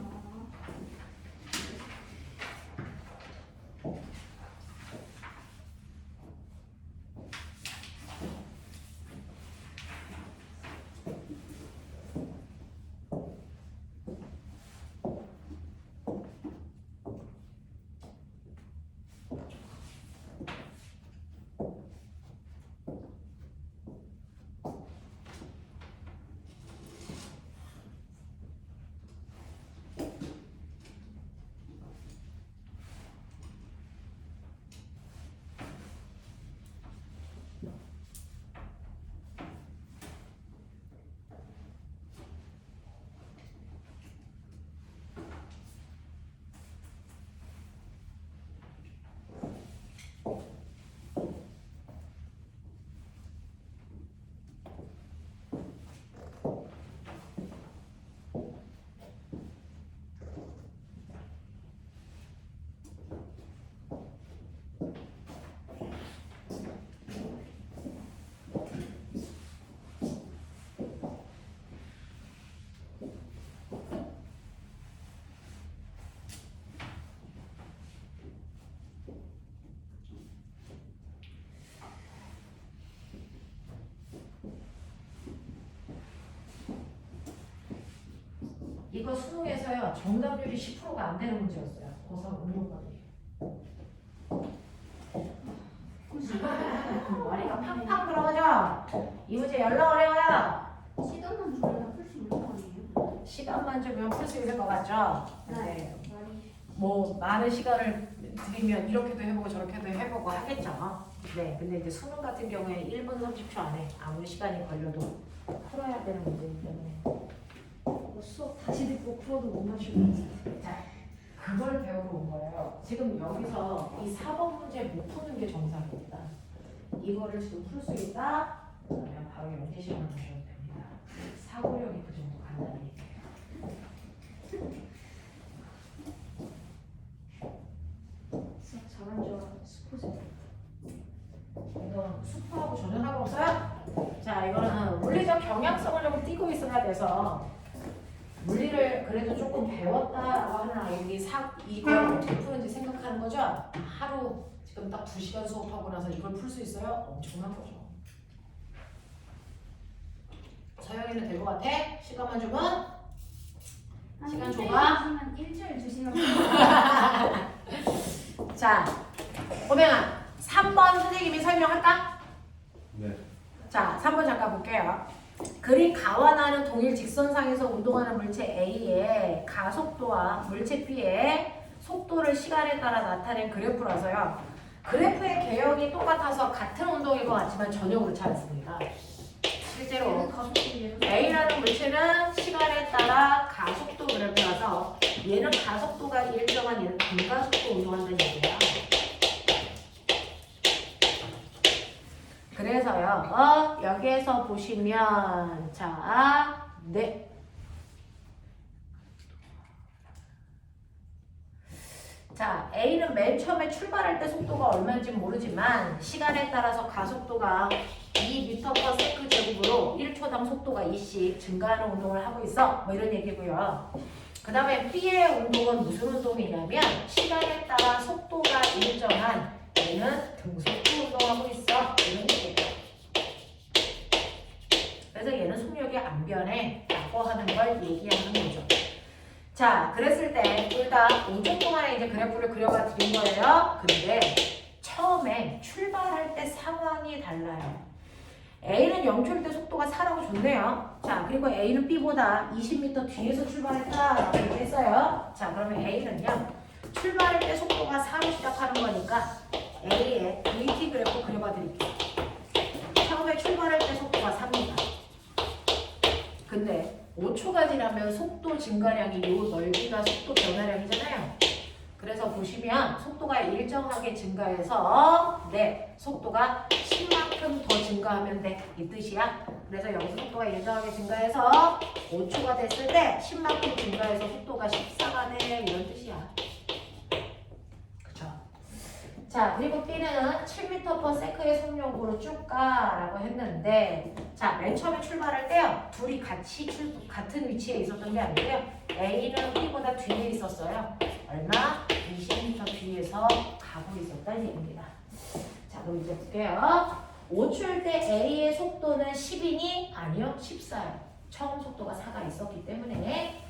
이거 수능에서요 정답률이 10%가 안 되는 문제였어요. 고3 응용법이. 머리가 팡팡 들어가죠? 이 문제 연락 어려워요. 시간만 주면 풀수 있는 거 아니에요? 시간만 주면 풀 수 있을 것 같죠? 네. 많이. 뭐 많은 시간을 드리면 이렇게도 해보고 저렇게도 해보고 하겠죠. 네. 근데 이제 수능 같은 경우에 1분 30초 안에 아무리 시간이 걸려도 풀어야 되는 문제이기 때문에. 수업 다시 듣고 풀어도 못 맞추고. 자, 그걸 배우러 온 거예요. 지금 여기서 이 4번 문제 못 푸는 게 정상입니다. 이거를 지금 풀 수 있다? 그러면 바로 연기 시간을 보셔도 됩니다. 사고력이 그 정도 간다는 얘기예요. 수업 잘한 줄 알았는데 스포츠. 이거 수포하고 전혀 상관없어요? 자, 이거는 물리적 경향성을 좀 띄고 있어야 돼서 물리를 그래도 조금 배웠다라고 하는 아이들이 이걸 어떻게 푸는지 생각하는 거죠? 하루 지금 딱 2시간 수업하고 나서 이걸 풀 수 있어요? 엄청난 거죠. 서영이는 될 것 같아? 시간만 주면? 시간 줘봐. 일주일 2시간. 자, 오명아 3번 선생님이 설명할까? 네. 자, 3번 잠깐 볼게요. 그림 가와 나는 동일 직선상에서 운동하는 물체 A의 가속도와 물체 B의 속도를 시간에 따라 나타낸 그래프라서요. 그래프의 개형이 똑같아서 같은 운동일 것 같지만 전혀 그렇지 않습니다. 실제로 A라는 물체는 시간에 따라 가속도 그래프라서 얘는 가속도가 일정한 얘는 반가속도 운동한다는 얘기예요. 그래서요, 여기에서 보시면, 자, 네. 자, A는 맨 처음에 출발할 때 속도가 얼마인지 모르지만, 시간에 따라서 가속도가 2m/s 제곱으로 1초당 속도가 2씩 증가하는 운동을 하고 있어. 뭐 이런 얘기고요. 그 다음에 B의 운동은 무슨 운동이냐면, 시간에 따라 속도가 일정한 얘는 등속도 운동하고 있어. 이런 얘기예요. 그래서 얘는 속력이 안 변해 라고 하는 걸 얘기하는 거죠. 자, 그랬을 때 둘 다 5초 동안에 이제 그래프를 그려가 드린 거예요. 근데 처음에 출발할 때 상황이 달라요. A는 0초일 때 속도가 4라고 줬네요. 자, 그리고 A는 B보다 20m 뒤에서 출발했다라고 얘기했어요. 자, 그러면 A는요. 출발할 때 속도가 4로 시작하는 거니까 A의 VT 그래프 그려봐 드릴게요. 처음에 출발할 때 속도가 3입니다. 근데 5초가 지나면 속도 증가량이 요 넓이가 속도 변화량이잖아요. 그래서 보시면 속도가 일정하게 증가해서 속도가 10만큼 더 증가하면 돼. 이 뜻이야. 그래서 여기서 속도가 일정하게 증가해서 5초가 됐을 때 10만큼 증가해서 속도가 14가 돼. 이런 뜻이야. 그쵸? 자, 그리고 B는 7m/s의 속력으로 쭉 가라고 했는데, 자, 맨 처음에 출발할 때요, 둘이 같은 위치에 있었던 게 아니고요. A는 B보다 뒤에 있었어요. 얼마? 20m 뒤에서 가고 있었다는 얘기입니다. 자, 그럼 이제 볼게요. 5초일 때 A의 속도는 10이니? 아니요, 14요. 처음 속도가 4가 있었기 때문에.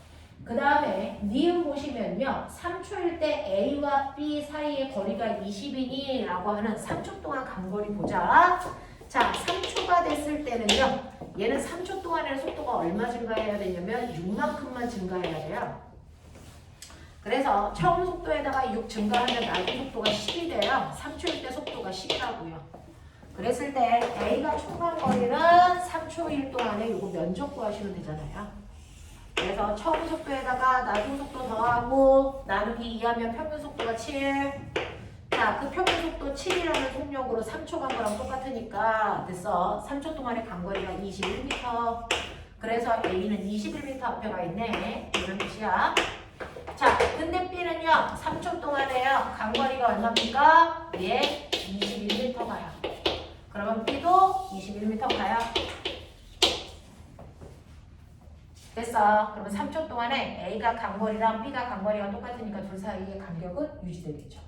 그 다음에 니은 보시면요. 3초일 때 A와 B 사이의 거리가 20이니? 라고 하는 3초 동안 간거리 보자. 자, 3초가 됐을 때는요. 얘는 3초 동안의 속도가 얼마 증가해야 되냐면 6만큼만 증가해야 돼요. 그래서 처음 속도에다가 6 증가하면 나중 속도가 10이 돼요. 3초일 때 속도가 10이라고요. 그랬을 때 A가 초간 거리는 3초일 동안에 이거 면적 구하시면 되잖아요. 그래서 처음 속도에다가 나중 속도 더하고 나누기 2하면 평균 속도가 7. 자, 그 평균 속도 7이라는 속력으로 3초 간 거랑 똑같으니까 됐어. 3초 동안의 간거리가 21m. 그래서 A는 21m 앞에 가 있네. 이런 뜻이야. 자, 근데 B는요. 3초 동안에요. 간거리가 얼마입니까? 예, 21m 가요. 그러면 B도 21m 가요. 됐어. 그러면 3초 동안에 A가 간거리랑 B가 간거리가 똑같으니까 둘 사이의 간격은 유지되겠죠.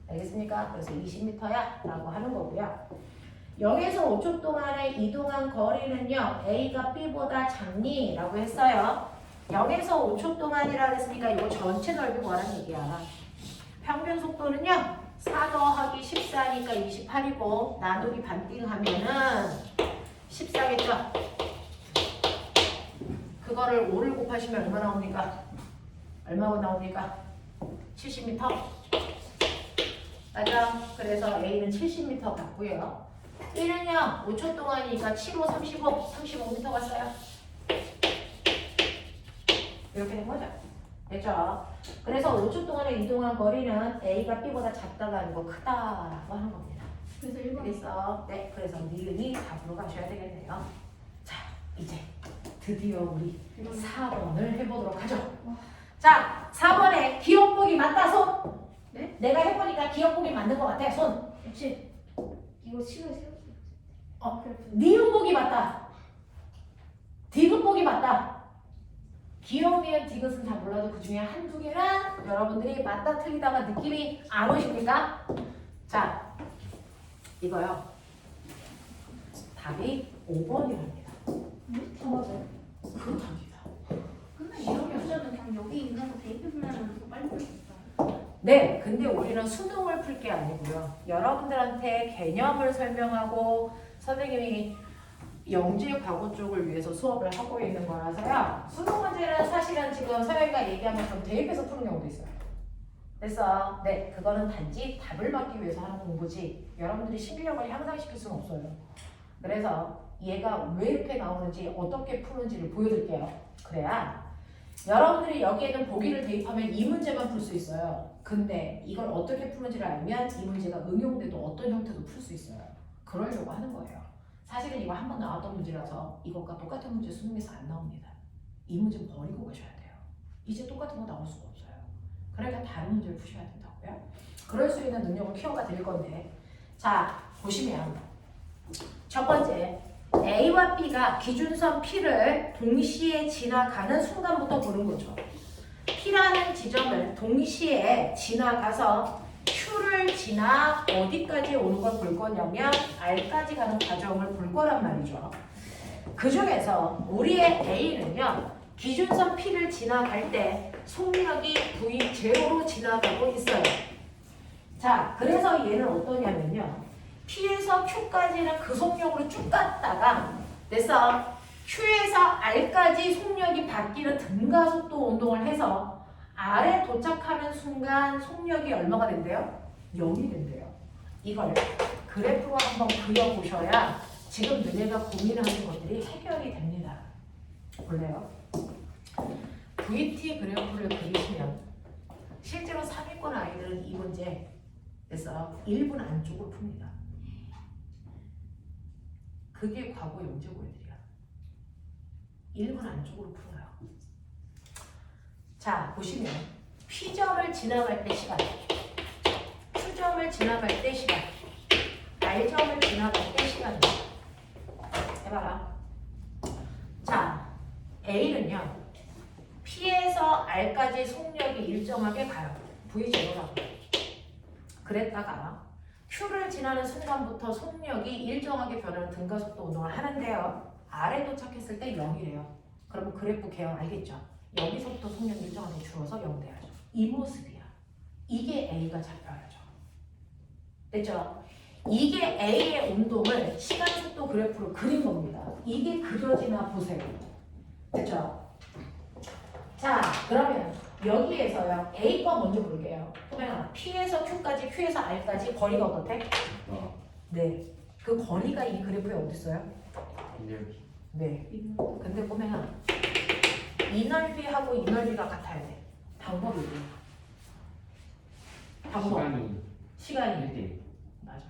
알겠습니까? 그래서 20m야 라고 하는 거고요. 0에서 5초 동안에 이동한 거리는요. A가 B보다 작니? 라고 했어요. 0에서 5초 동안이라고 했으니까 이거 전체 넓이 뭐라는 얘기야. 평균 속도는요. 4 더하기 14니까 28이고 나누기 반띵 하면은 14겠죠? 그거를 5를 곱하시면 얼마 나옵니까? 얼마가 나옵니까? 70m? 맞아. 그래서 A는 70m 같고요. B는요. 5초 동안이니까 7, 5, 35m 갔어요. 이렇게 된 거죠. 됐죠? 그래서 5초 동안에 이동한 거리는 A가 B보다 작다가 아니고 크다라고 하는 겁니다. 그래서 1번. 그래서 네, 그래서 니은이 답으로 가셔야 되겠네요. 자, 이제 드디어 우리 4번을 해보도록 하죠. 자, 4번에 기억보기 맞다 손. 네? 내가 해보니까 기억보기 맞는 것 같아 손. 역시 이거 식을 세웠어. 니은 보기 맞다. 디귿 보기 맞다. 기억이랑 디귿은 다 몰라도 그 중에 한두 개는 여러분들이 맞다 틀리다가 느낌이 안 오십니까? 자, 이거요. 답이 5번이랍니다. 다 맞아요. 그거 답이다. 근데 이런 문제는 그냥 여기 있는 거 대입해보면 더 빨리 풀 수 있어요. 네, 근데 우리는 수능을 풀 게 아니고요. 여러분들한테 개념을 설명하고 선생님이 영재 과거 쪽을 위해서 수업을 하고 있는 거라서요. 수능 문제는 사실은 지금 서영이가 얘기한 것처럼 대입해서 푸는 경우도 있어요. 그래서 네, 그거는 단지 답을 맞기 위해서 하는 공부지 여러분들이 신기력을 향상시킬 수는 없어요. 그래서 얘가 왜 이렇게 나오는지 어떻게 푸는지를 보여드릴게요. 그래야 여러분들이 여기에는 보기를 대입하면 이 문제만 풀 수 있어요. 근데 이걸 어떻게 푸는지를 알면 이 문제가 응용돼도 어떤 형태도 풀 수 있어요. 그러려고 하는 거예요. 사실은 이거 한 번 나왔던 문제라서 이것과 똑같은 문제 수능에서 안 나옵니다. 이 문제는 버리고 가셔야 돼요. 이제 똑같은 거 나올 수가 없어요. 그러니까 다른 문제를 푸셔야 된다고요. 그럴 수 있는 능력을 키워가 드릴 건데, 자 보시면 첫 번째 A와 B가 기준선 P를 동시에 지나가는 순간부터 보는 거죠. P라는 지점을 동시에 지나가서 Q를 지나 어디까지 오는 걸 볼 거냐면 R까지 가는 과정을 볼 거란 말이죠. 그 중에서 우리의 A는요. 기준선 P를 지나갈 때 속력이 V0로 지나가고 있어요. 자, 그래서 얘는 어떠냐면요. P에서 Q까지는 그 속력으로 쭉 갔다가 그래서 Q에서 R까지 속력이 바뀌는 등가속도 운동을 해서 R에 도착하는 순간 속력이 얼마가 된대요? 0이 된대요. 이걸 그래프로 한번 그려보셔야 지금 너네가 고민하는 것들이 해결이 됩니다. 볼래요? VT 그래프를 그리시면 실제로 3위권 아이들은 이 문제 그래서 1분 안쪽으로 풉니다. 그게 과거 영재고애들이야. 1분 안쪽으로 풀어요. 자, 보시면 P점을 지나갈 때 시간, Q점을 지나갈 때 시간. R점을 지나갈 때 시간이야. 해봐라. 자, A는요. P에서 R까지 속력이 일정하게 가요. V0라고. 그랬다가 Q를 지나는 순간부터 속력이 일정하게 변하는 등가속도 운동을 하는데요. R에 도착했을 때 0이래요. 그러면 그래프 개형 알겠죠? 여기서부터 속력이 일정하게 줄어서 0 돼야죠. 이 모습이야. 이게 A가 잡혀야죠. 됐죠? 이게 A의 운동을 시간 속도 그래프로 그린 겁니다. 이게 그려지나 보세요. 됐죠? 자, 그러면 여기에서요. A 거 먼저 볼게요. 그러면 P에서 Q까지, Q에서 R까지 거리가 어떻대? 네. 그 거리가 이 그래프에 어디 있어요? 네. 근데 보면 이 넓이하고 이 넓이가 같아야 돼. 방법이 뭐야? 방법. 시간이 1대1. 맞아요.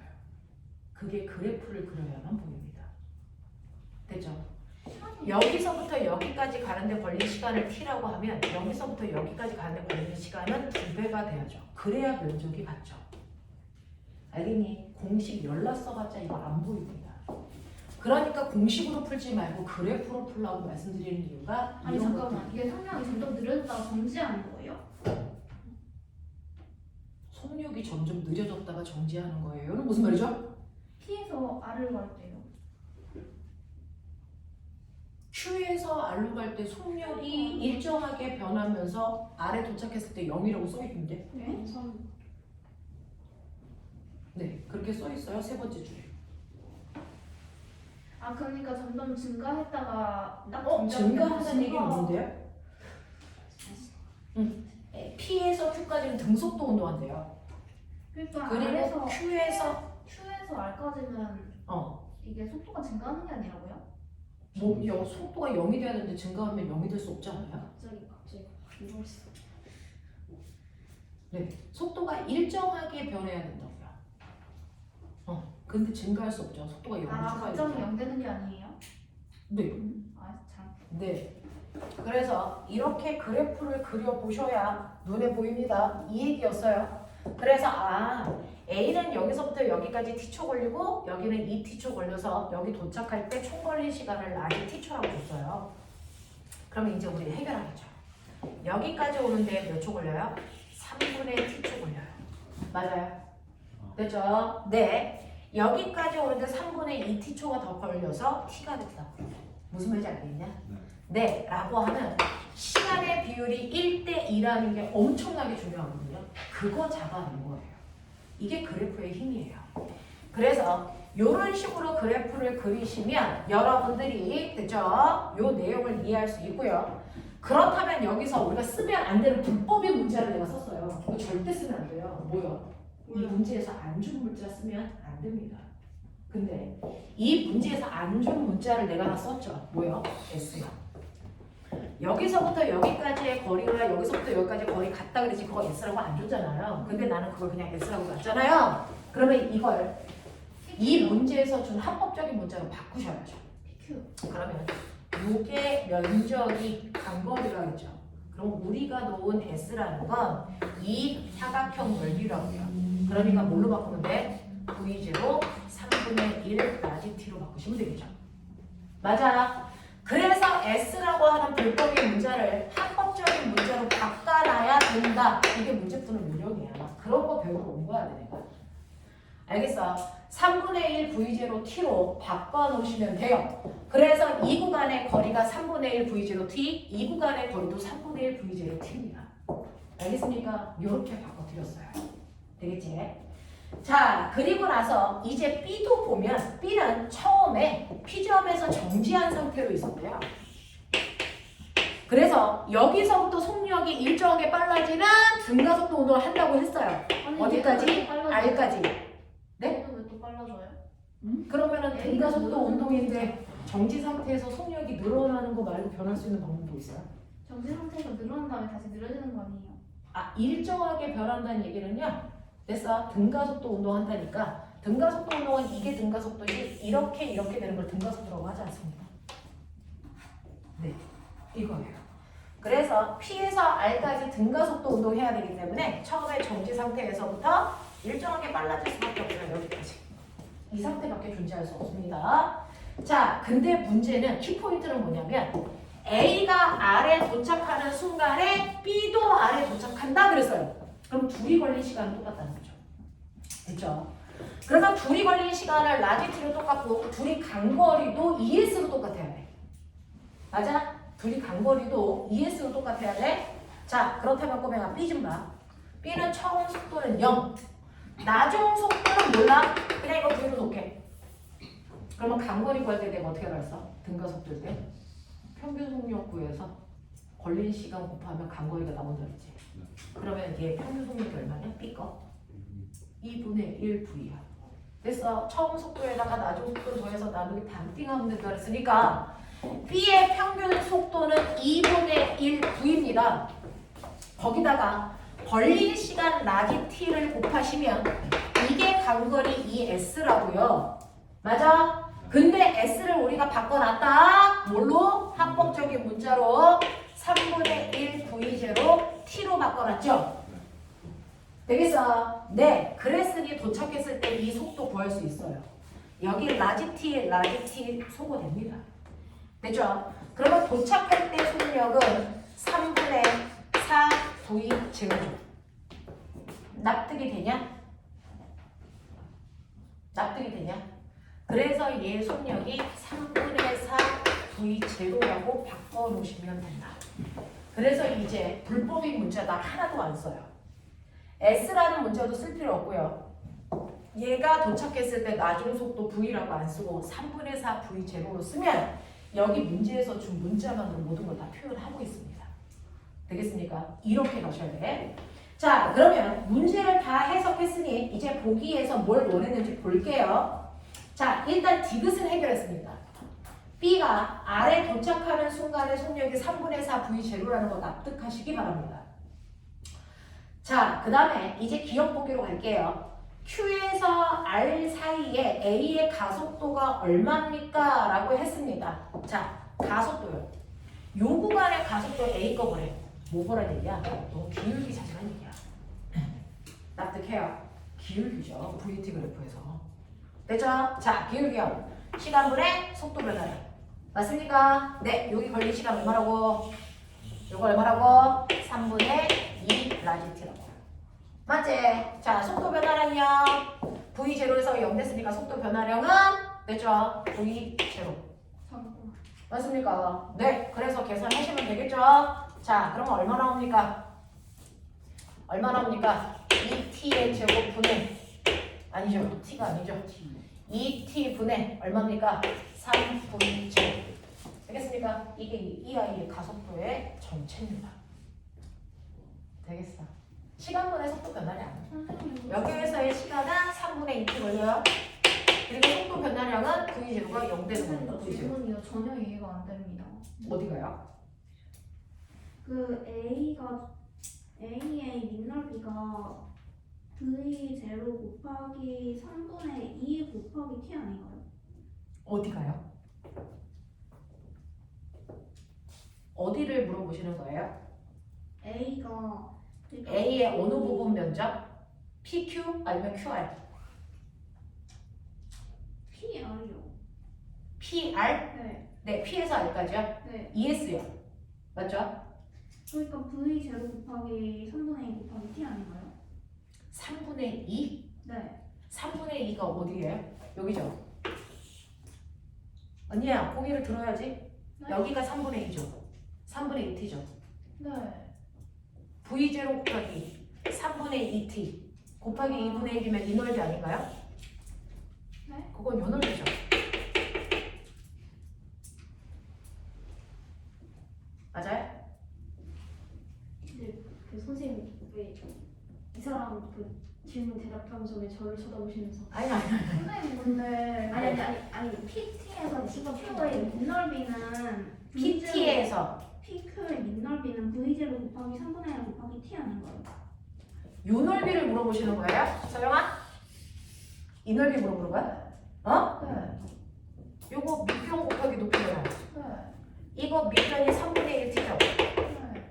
그게 그래프를 그려야만 보입니다. 됐죠? 여기서부터 여기까지 가는데 걸린 시간을 t라고 하면 여기서부터 여기까지 가는데 걸리는 시간은 2배가 돼야죠. 그래야 면적이 같죠. 알겠니? 공식 열라 써봤자 이거 안 보입니다. 그러니까 공식으로 풀지 말고 그래프로 풀라고 말씀드리는 이유가 아니 이런 잠깐만, 이게 성량이 점점 늘어졌다가 정지하는 거예요? 속력이 점점 느려졌다가 정지하는 거예요. 이건 무슨 말이죠? P에서 R을 갈 때요. Q에서 R로 갈 때 속력이 일정하게 변하면서 R에 도착했을 때 0이라고 써있는데 네? 네, 그렇게 써있어요. 세 번째 줄에. 아 그러니까 점점 증가했다가 딱 증가한다는 얘기는 뭔데요? P에서 Q까지는 등속도 운동한대요. 그러니까 그리고 R에서 Q에서 Q에서 R까지는 이게 속도가 증가하는 게 아니라고요? 속도가 0이 돼야 되는데 증가하면 0이 될 수 없지 않아요? 갑자기 이러했어. 네, 속도가 일정하게 변해야 된다고요. 근데 증가할 수 없죠. 속도가 0이 갑자기 0 되는 게 아니에요? 네. 참. 네. 그래서 이렇게 그래프를 그려보셔야 눈에 보입니다. 이 얘기였어요. 그래서 A는 여기서부터 여기까지 t초 걸리고 여기는 2t초 걸려서 여기 도착할 때 총 걸린 시간을 나중에 t초라고 했어요. 그러면 이제 우리 해결하겠죠. 여기까지 오는데 몇 초 걸려요? 3분의 t초 걸려요. 맞아요? 됐죠? 네. 여기까지 오는데 3분의 2t초가 더 걸려서 t가 됐다. 무슨 말인지 알겠냐? 네. 라고 하면 시간의 비율이 1대2라는 게 엄청나게 중요하거든요. 그거 잡아낸 거예요. 이게 그래프의 힘이에요. 그래서 이런 식으로 그래프를 그리시면 여러분들이 됐죠? 요 내용을 이해할 수 있고요. 그렇다면 여기서 우리가 쓰면 안 되는 불법의 문제를 내가 썼어요. 이거 절대 쓰면 안 돼요. 뭐요? 이 문제에서 안 준 문자 쓰면 안 됩니다. 근데 이 문제에서 안 준 문자를 내가 다 썼죠. 뭐요? S요. 여기서부터 여기까지의 거리와 여기서부터 여기까지 거리 같다 그랬지 그거 S라고 안 줬잖아요. 근데 나는 그걸 그냥 S라고 놨잖아요. 그러면 이걸 이 문제에서 준 합법적인 문자로 바꾸셔야죠. PQ. 그러면 요게 면적이 간거리라겠죠. 그럼 우리가 놓은 S라는 건 이 사각형 넓이라고요. 그러니까 뭘로 바꾸면 돼? V0 3분의 1 라지 t로 바꾸시면 되겠죠. 맞아. 그래서 S라고 하는 불법의 문자를 합법적인 문자로 바꿔놔야 된다. 이게 문제 푸는 요령이야. 그런 거 배우러 온 거야, 내가. 알겠어? 3분의 1 V0 t로 바꿔놓으시면 돼요. 그래서 이 구간의 거리가 3분의 1 V0 t, 이 구간의 거리도 3분의 1 V0 t입니다. 알겠습니까? 이렇게 바꿔드렸어요. 되겠지? 자, 그리고 나서 이제 B도 보면 B는 처음에 P점에서 정지한 상태로 있었대요. 그래서 여기서부터 속력이 일정하게 빨라지는 등가속도 운동을 한다고 했어요. 어디까지? R까지. 네? 왜 또 빨라져요? 그러면은 등가속도 운동인데 정지 상태에서 속력이 늘어나는 거 말고 변할 수 있는 방법도 있어요? 정지 상태에서 늘어난 다음에 다시 늘어지는 거 아니에요? 일정하게 변한다는 얘기는요. 됐어. 등가속도 운동한다니까. 등가속도 운동은 이게 등가속도지 이렇게 되는 걸 등가속도라고 하지 않습니다. 네, 이거예요. 그래서 P에서 R까지 등가속도 운동해야 되기 때문에 처음에 정지 상태에서부터 일정하게 빨라질 수밖에 없어요. 여기까지. 이 상태밖에 존재할 수 없습니다. 자, 근데 문제는 키포인트는 뭐냐면 A가 R에 도착하는 순간에 B도 R에 도착한다 그랬어요. 그럼 둘이 걸린 시간은 똑같다는 거죠. 됐죠? 그래서 둘이 걸린 시간을 라디티로 똑같고 둘이 간거리도 ES로 똑같아야 돼. 맞아? 둘이 간거리도 ES로 똑같아야 돼. 자, 그렇다면 꼬맹아 B 좀 봐. B는 처음 속도는 0. 나중 속도는 몰라. 그냥 이거 V로 놓게. 그러면 간거리 구할 때 내가 어떻게 알았어? 등가속도일 때? 평균 속력 구해서 걸린 시간 곱하면 간거리가 나온다 그랬지. 그러면 얘 평균 속력이 얼마냐? B 거? 2분의 1V야. 됐어. 처음 속도에다가 나중 속도 더해서 나누기 반띵하면 된다 그랬으니까 B의 평균 속도는 2분의 1V입니다. 거기다가 걸린 시간 라지 t를 곱하시면 이게 간거리 2s라고요. 맞아? 근데 s를 우리가 바꿔놨다. 뭘로? 합법적인 문자로 3분의 1 v0 t로 바꿔놨죠? 되겠어? 네. 그랬으니 도착했을 때 이 속도 구할 수 있어요. 여기 라지 t 소거됩니다. 됐죠? 그러면 도착할 때 속력은 3분의 4 v0죠. 납득이 되냐? 납득이 되냐? 그래서 얘 속력이 3분의 4 v0라고 바꿔놓으시면 된다. 그래서 이제 불법인 문자나 하나도 안 써요. S라는 문자도 쓸 필요 없고요. 얘가 도착했을 때 나중 속도 V라고 안 쓰고 3분의 4 V0로 쓰면 여기 문제에서 준 문자만으로 모든 걸 다 표현하고 있습니다. 되겠습니까? 이렇게 가셔야 돼. 자, 그러면 문제를 다 해석했으니 이제 보기에서 뭘 원했는지 볼게요. 자, 일단 디귿은 해결했습니다. B가 R에 도착하는 순간의 속력이 3분의 4 V0라는 거 납득하시기 바랍니다. 자, 그 다음에 이제 기억 보기로 갈게요. Q에서 R 사이에 A의 가속도가 얼마입니까? 라고 했습니다. 자, 가속도요. 요 구간의 가속도 A 거 보래. 뭐 보란 얘기야? 너무 기울기 자체란 얘기야. 납득해요. 기울기죠. VT 그래프에서. 됐죠? 자, 기울기요. 시간분의 속도 변화량. 맞습니까? 네, 여기 걸린 시간 얼마라고? 요거 얼마라고? 3분의 2 라지티라고. 맞지? 자, 속도 변화량이요. V0에서 0 됐으니까 속도 변화량은 됐죠? V0. 맞습니까? 네, 그래서 계산하시면 되겠죠? 자, 그러면 얼마 나옵니까? 얼마 나옵니까? 2t의 제곱분의 아니죠, t가 아니죠. 2t 분의 얼마입니까? 3분의 제곱. 되겠습니까? 이게 이 아이의 가속도의 전체입니다. 되겠어. 시간분의 속도 변화량. 여기에서의 시간은 3분의 2t 걸려요. 그리고 속도 변화량은 V0가 0 되는 겁니다. V0. 질문이요. 전혀 이해가 안 됩니다. 어디가요? 그 A의 밑넓이가 V0 곱하기 3분의 2 곱하기 T 아닌가요? 어디가요? 어디를 물어보시는 거예요? A가 A의 어느 부분 면적? PQ 아니면 QR? PR이요. PR? 네. 네, P에서 R까지요? 네. ES요. 맞죠? 그러니까 V0 곱하기 3분의 2 곱하기 T 아닌가요? 3분의 2? 네. 3분의 2가 어디예요? 여기죠? 언니야, 고개를 들어야지. 네. 여기가 3분의 2죠. 3분의 2t죠. 네. V0 곱하기 3분의 2t 곱하기 2분의 1이면 이 넓이 아닌가요? 네. 그건 요 넓이죠. 맞아요? 근데 그 선생님 왜 이 사람 그 질문 대답하면서 왜 저를 쳐다보시면서 아니. 선생님 근데 아니 PT에서 PQ의 밑넓이는 PT에서 PQ의 밑넓이는 V0 곱하기 3분의 1 곱하기 T 아닌가요? 요 넓이를 물어보시는 거예요? 서영아? 이 넓이 물어보는 거야? 어? 네. 요거 밑변 곱하기 높이잖아요. 네. 이거 밑변이 3분의 1t죠. 네.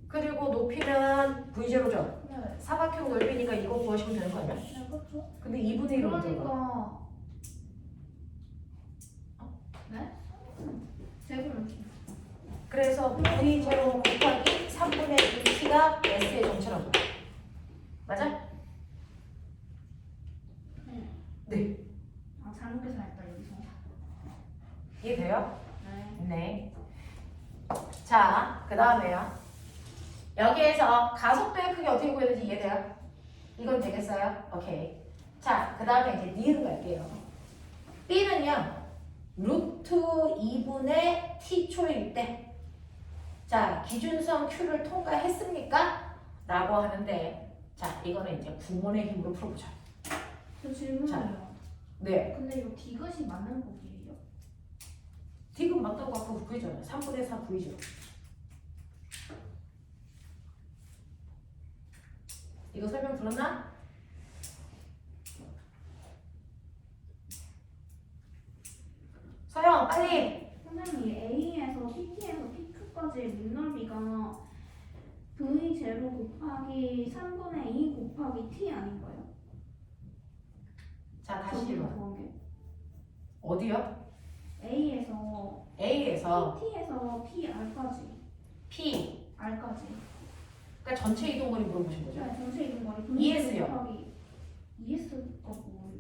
그리고 높이는 V0죠. 네. 사각형 넓이니까 이거 구하시면 되는 거 아니야? 네, 그렇죠. 근데 2분의 1은 어디가? 그러니까 네? 제곱을 그래서 V0 곱하기 3분의 1t가 S의 정체라고. 맞아? 네. 아 잘못 계산했다 여기서. 이해돼요? 네. 네. 자, 그 다음에요. 여기에서 가속도의 크기 어떻게 구했는지 이해돼요? 이건 되겠어요? 오케이. 자, 그 다음에 이제 니은 갈게요. B는요, 루트 2분의 t초일 때, 자, 기준선 Q를 통과했습니까? 라고 하는데, 자, 이거는 이제 구문의 힘으로 풀어보자. 저 질문이요. 네. 근데 이거 디귿이 맞는 거기예요? D금 맞다고 아까 구했잖아요. 3분의 4 V죠. 이거 설명 들었나? 서영 빨리. 선생님 A에서 PT에서 PQ까지의 밑넓이가 V0 곱하기 3분의 2 곱하기 T 아닌가요? 자 다시 저기가 봐. 더한 게 어디요? A에서 A에서 PT에서 PR까지 P. R까지 그러니까 전체 이동거리 물어보신 거죠? 네, 전체 이동거리 ES 요. 곱하기 ES가 뭐예요?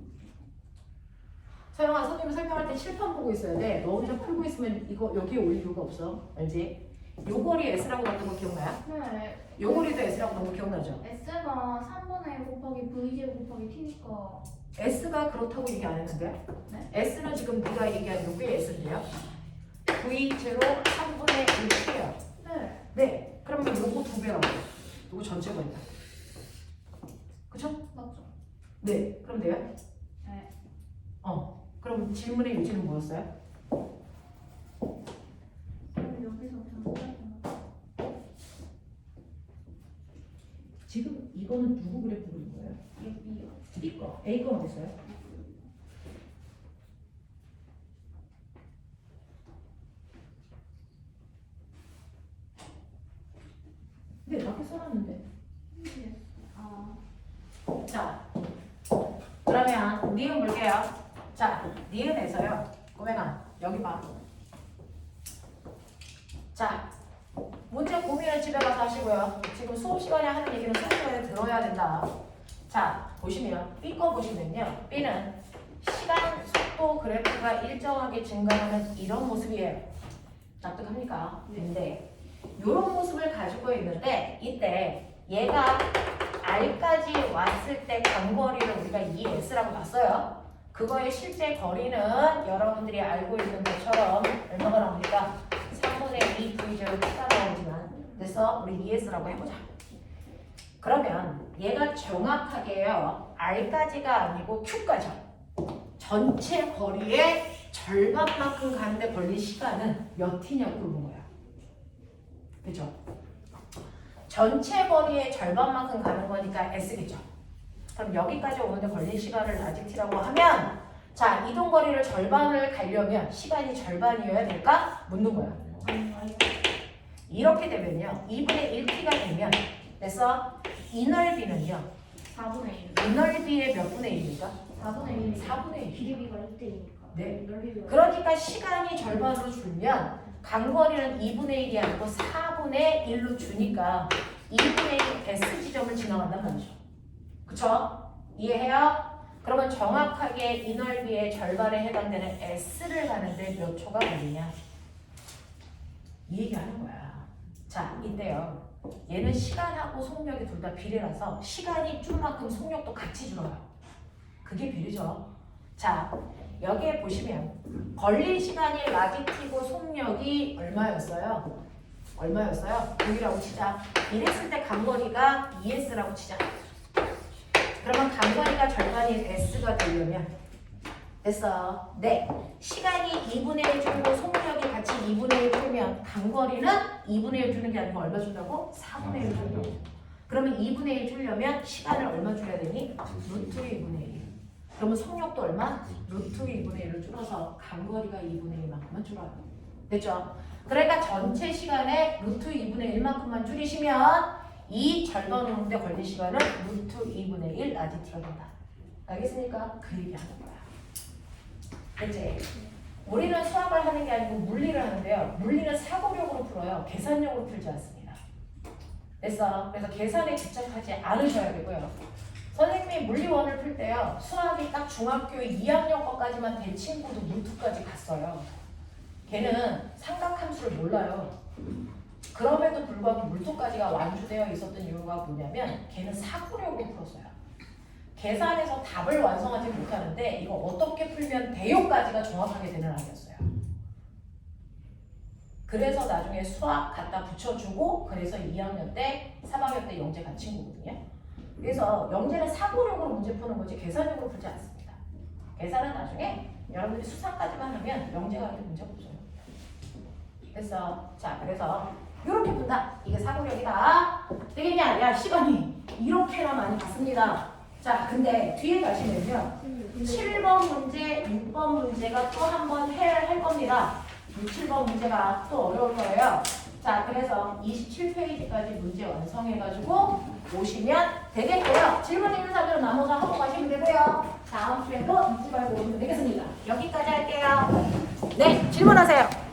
서영아 선생님 설명할 때 칠판 보고 있어야 돼. 너 혼자 풀고 있으면 이거 여기에 올 이유가 없어. 알지? 요거리 S라고 넣는 거 기억나요? 네, 요거리도 S라고 넣는 거 기억나죠? S가 3분의 1 곱하기 V제곱 곱하기 T니까 S가 그렇다고 얘기 안 했는데? 네? S는 지금 네가 얘기한 요게 S인데요? V0 3분의 1T예요. 네, 네, 그러면 요거 2배라고. 요거 전체가 있다. 그쵸? 맞죠? 네, 그럼 돼요? 네. 그럼 질문의 요지는 뭐였어요? 그럼 여기서 잘못했던 거 지금 이거는 누구 그래프 그린 거예요? 이게 B요. B 거. A 거 어디 있어요? 네, 밖에 써놨는데. 아, 자, 그러면 니은 볼게요. 자, 니은에서요. 꼬맹아, 여기 봐. 자, 문제 고민을 집에 가서 하시고요. 지금 수업 시간에 하는 얘기는 수업 시간에 들어야 된다. 자, 보시면 B 거 보시면요. B는 시간 속도 그래프가 일정하게 증가하는 이런 모습이에요. 납득합니까? 근데 이런 모습을 가지고 있는데 이때 얘가 R까지 왔을 때 간거리를 우리가 2S라고 놨어요. 그거의 실제 거리는 여러분들이 알고 있는 것처럼 얼마가 나옵니까? 3분의 2 V0 T가 나오지만 그래서 우리 2S라고 해보자. 그러면 얘가 정확하게요. R까지가 아니고 Q까지 전체 거리의 절반만큼 가는데 걸린 시간은 몇 T냐고 물어본 거야. 그죠? 전체 거리의 절반만큼 가는 거니까 S겠죠. 그럼 여기까지 오는데 걸린 시간을 라지 T라고 하면 자, 이동 거리를 절반을 가려면 시간이 절반이어야 될까? 묻는 거야. 이렇게 되면요. 2분의 1T가 되면 그래서 이 넓이는요. 4분의 1. 이 넓이의 몇 분의 1입니까? 4분의 1. 4분의 1. 길이가 1대니까. 네. 넓이가. 그러니까 시간이 절반으로 줄면 간거리는 2분의 1이 아니고 4분의 1로 주니까 2분의 1 S 지점을 지나간단 말이죠. 그쵸? 이해해요? 그러면 정확하게 이 넓이의 절반에 해당되는 S를 가는데 몇 초가 걸리냐? 이 얘기하는 거야. 자, 이때요. 얘는 시간하고 속력이 둘 다 비례라서 시간이 줄 만큼 속력도 같이 줄어요. 그게 비례죠. 자, 여기에 보시면 걸린 시간이 라지 T고 속력이 얼마였어요? 얼마였어요? 6이라고 치자. 이랬을 때 간거리가 2S라고 치자. 그러면 간거리가 절반인 S가 되려면 됐어. 네. 시간이 2분의 1 줄고 속력이 같이 2분의 1 줄면 간거리는 2분의 1 주는 게 아니고 얼마 준다고? 4분의 1 준다고. 그러면 2분의 1 주려면 시간을 얼마 줄여야 되니? 루트 2분의 1. 그러면 속력도 얼마? 루트 2분의 1을 줄어서 간거리가 2분의 1만큼만 줄어요. 됐죠? 그러니까 전체 시간에 루트 2분의 1만큼만 줄이시면 이 절반 오는데 걸린 시간은 루트 2분의 1 아지트가 된다. 알겠습니까? 그 얘기하는 거야. 이제 우리는 수학을 하는 게 아니고 물리를 하는데요. 물리는 사고력으로 풀어요. 계산력으로 풀지 않습니다. 됐어? 그래서 계산에 집착하지 않으셔야 되고요. 선생님이 물리원을 풀 때요. 수학이 딱 중학교 2학년 거까지만 된 친구도 루트까지 갔어요. 걔는 삼각함수를 몰라요. 그럼에도 불구하고 물투까지가 완주되어 있었던 이유가 뭐냐면 걔는 사고력으로 풀었어요. 계산해서 답을 완성하지 못하는데 이거 어떻게 풀면 돼요까지가 정확하게 되는 아이였어요. 그래서 나중에 수학 갖다 붙여주고 그래서 2학년 때 3학년 때 영재 간 친구거든요. 그래서 영재는 사고력으로 문제 푸는 거지 계산력으로 풀지 않습니다. 계산은 나중에 여러분들이 수상까지만 하면 영재가 이렇게 문제가 없어요. 됐어. 자, 그래서 이렇게 푼다. 이게 사고력이다. 되겠냐? 야, 시간이 이렇게나 많이 갔습니다. 자, 근데 뒤에 가시면요. 7번 문제, 6번 문제가 또 한 번 해야 할 겁니다. 6, 7번 문제가 또 어려울 거예요. 자, 그래서 27페이지까지 문제 완성해가지고 오시면 되겠고요. 질문 있는 사람들은 나머지 하고 가시면 되고요. 다음 주에도 잊지 말고 오시면 되겠습니다. 여기까지 할게요. 네, 질문하세요.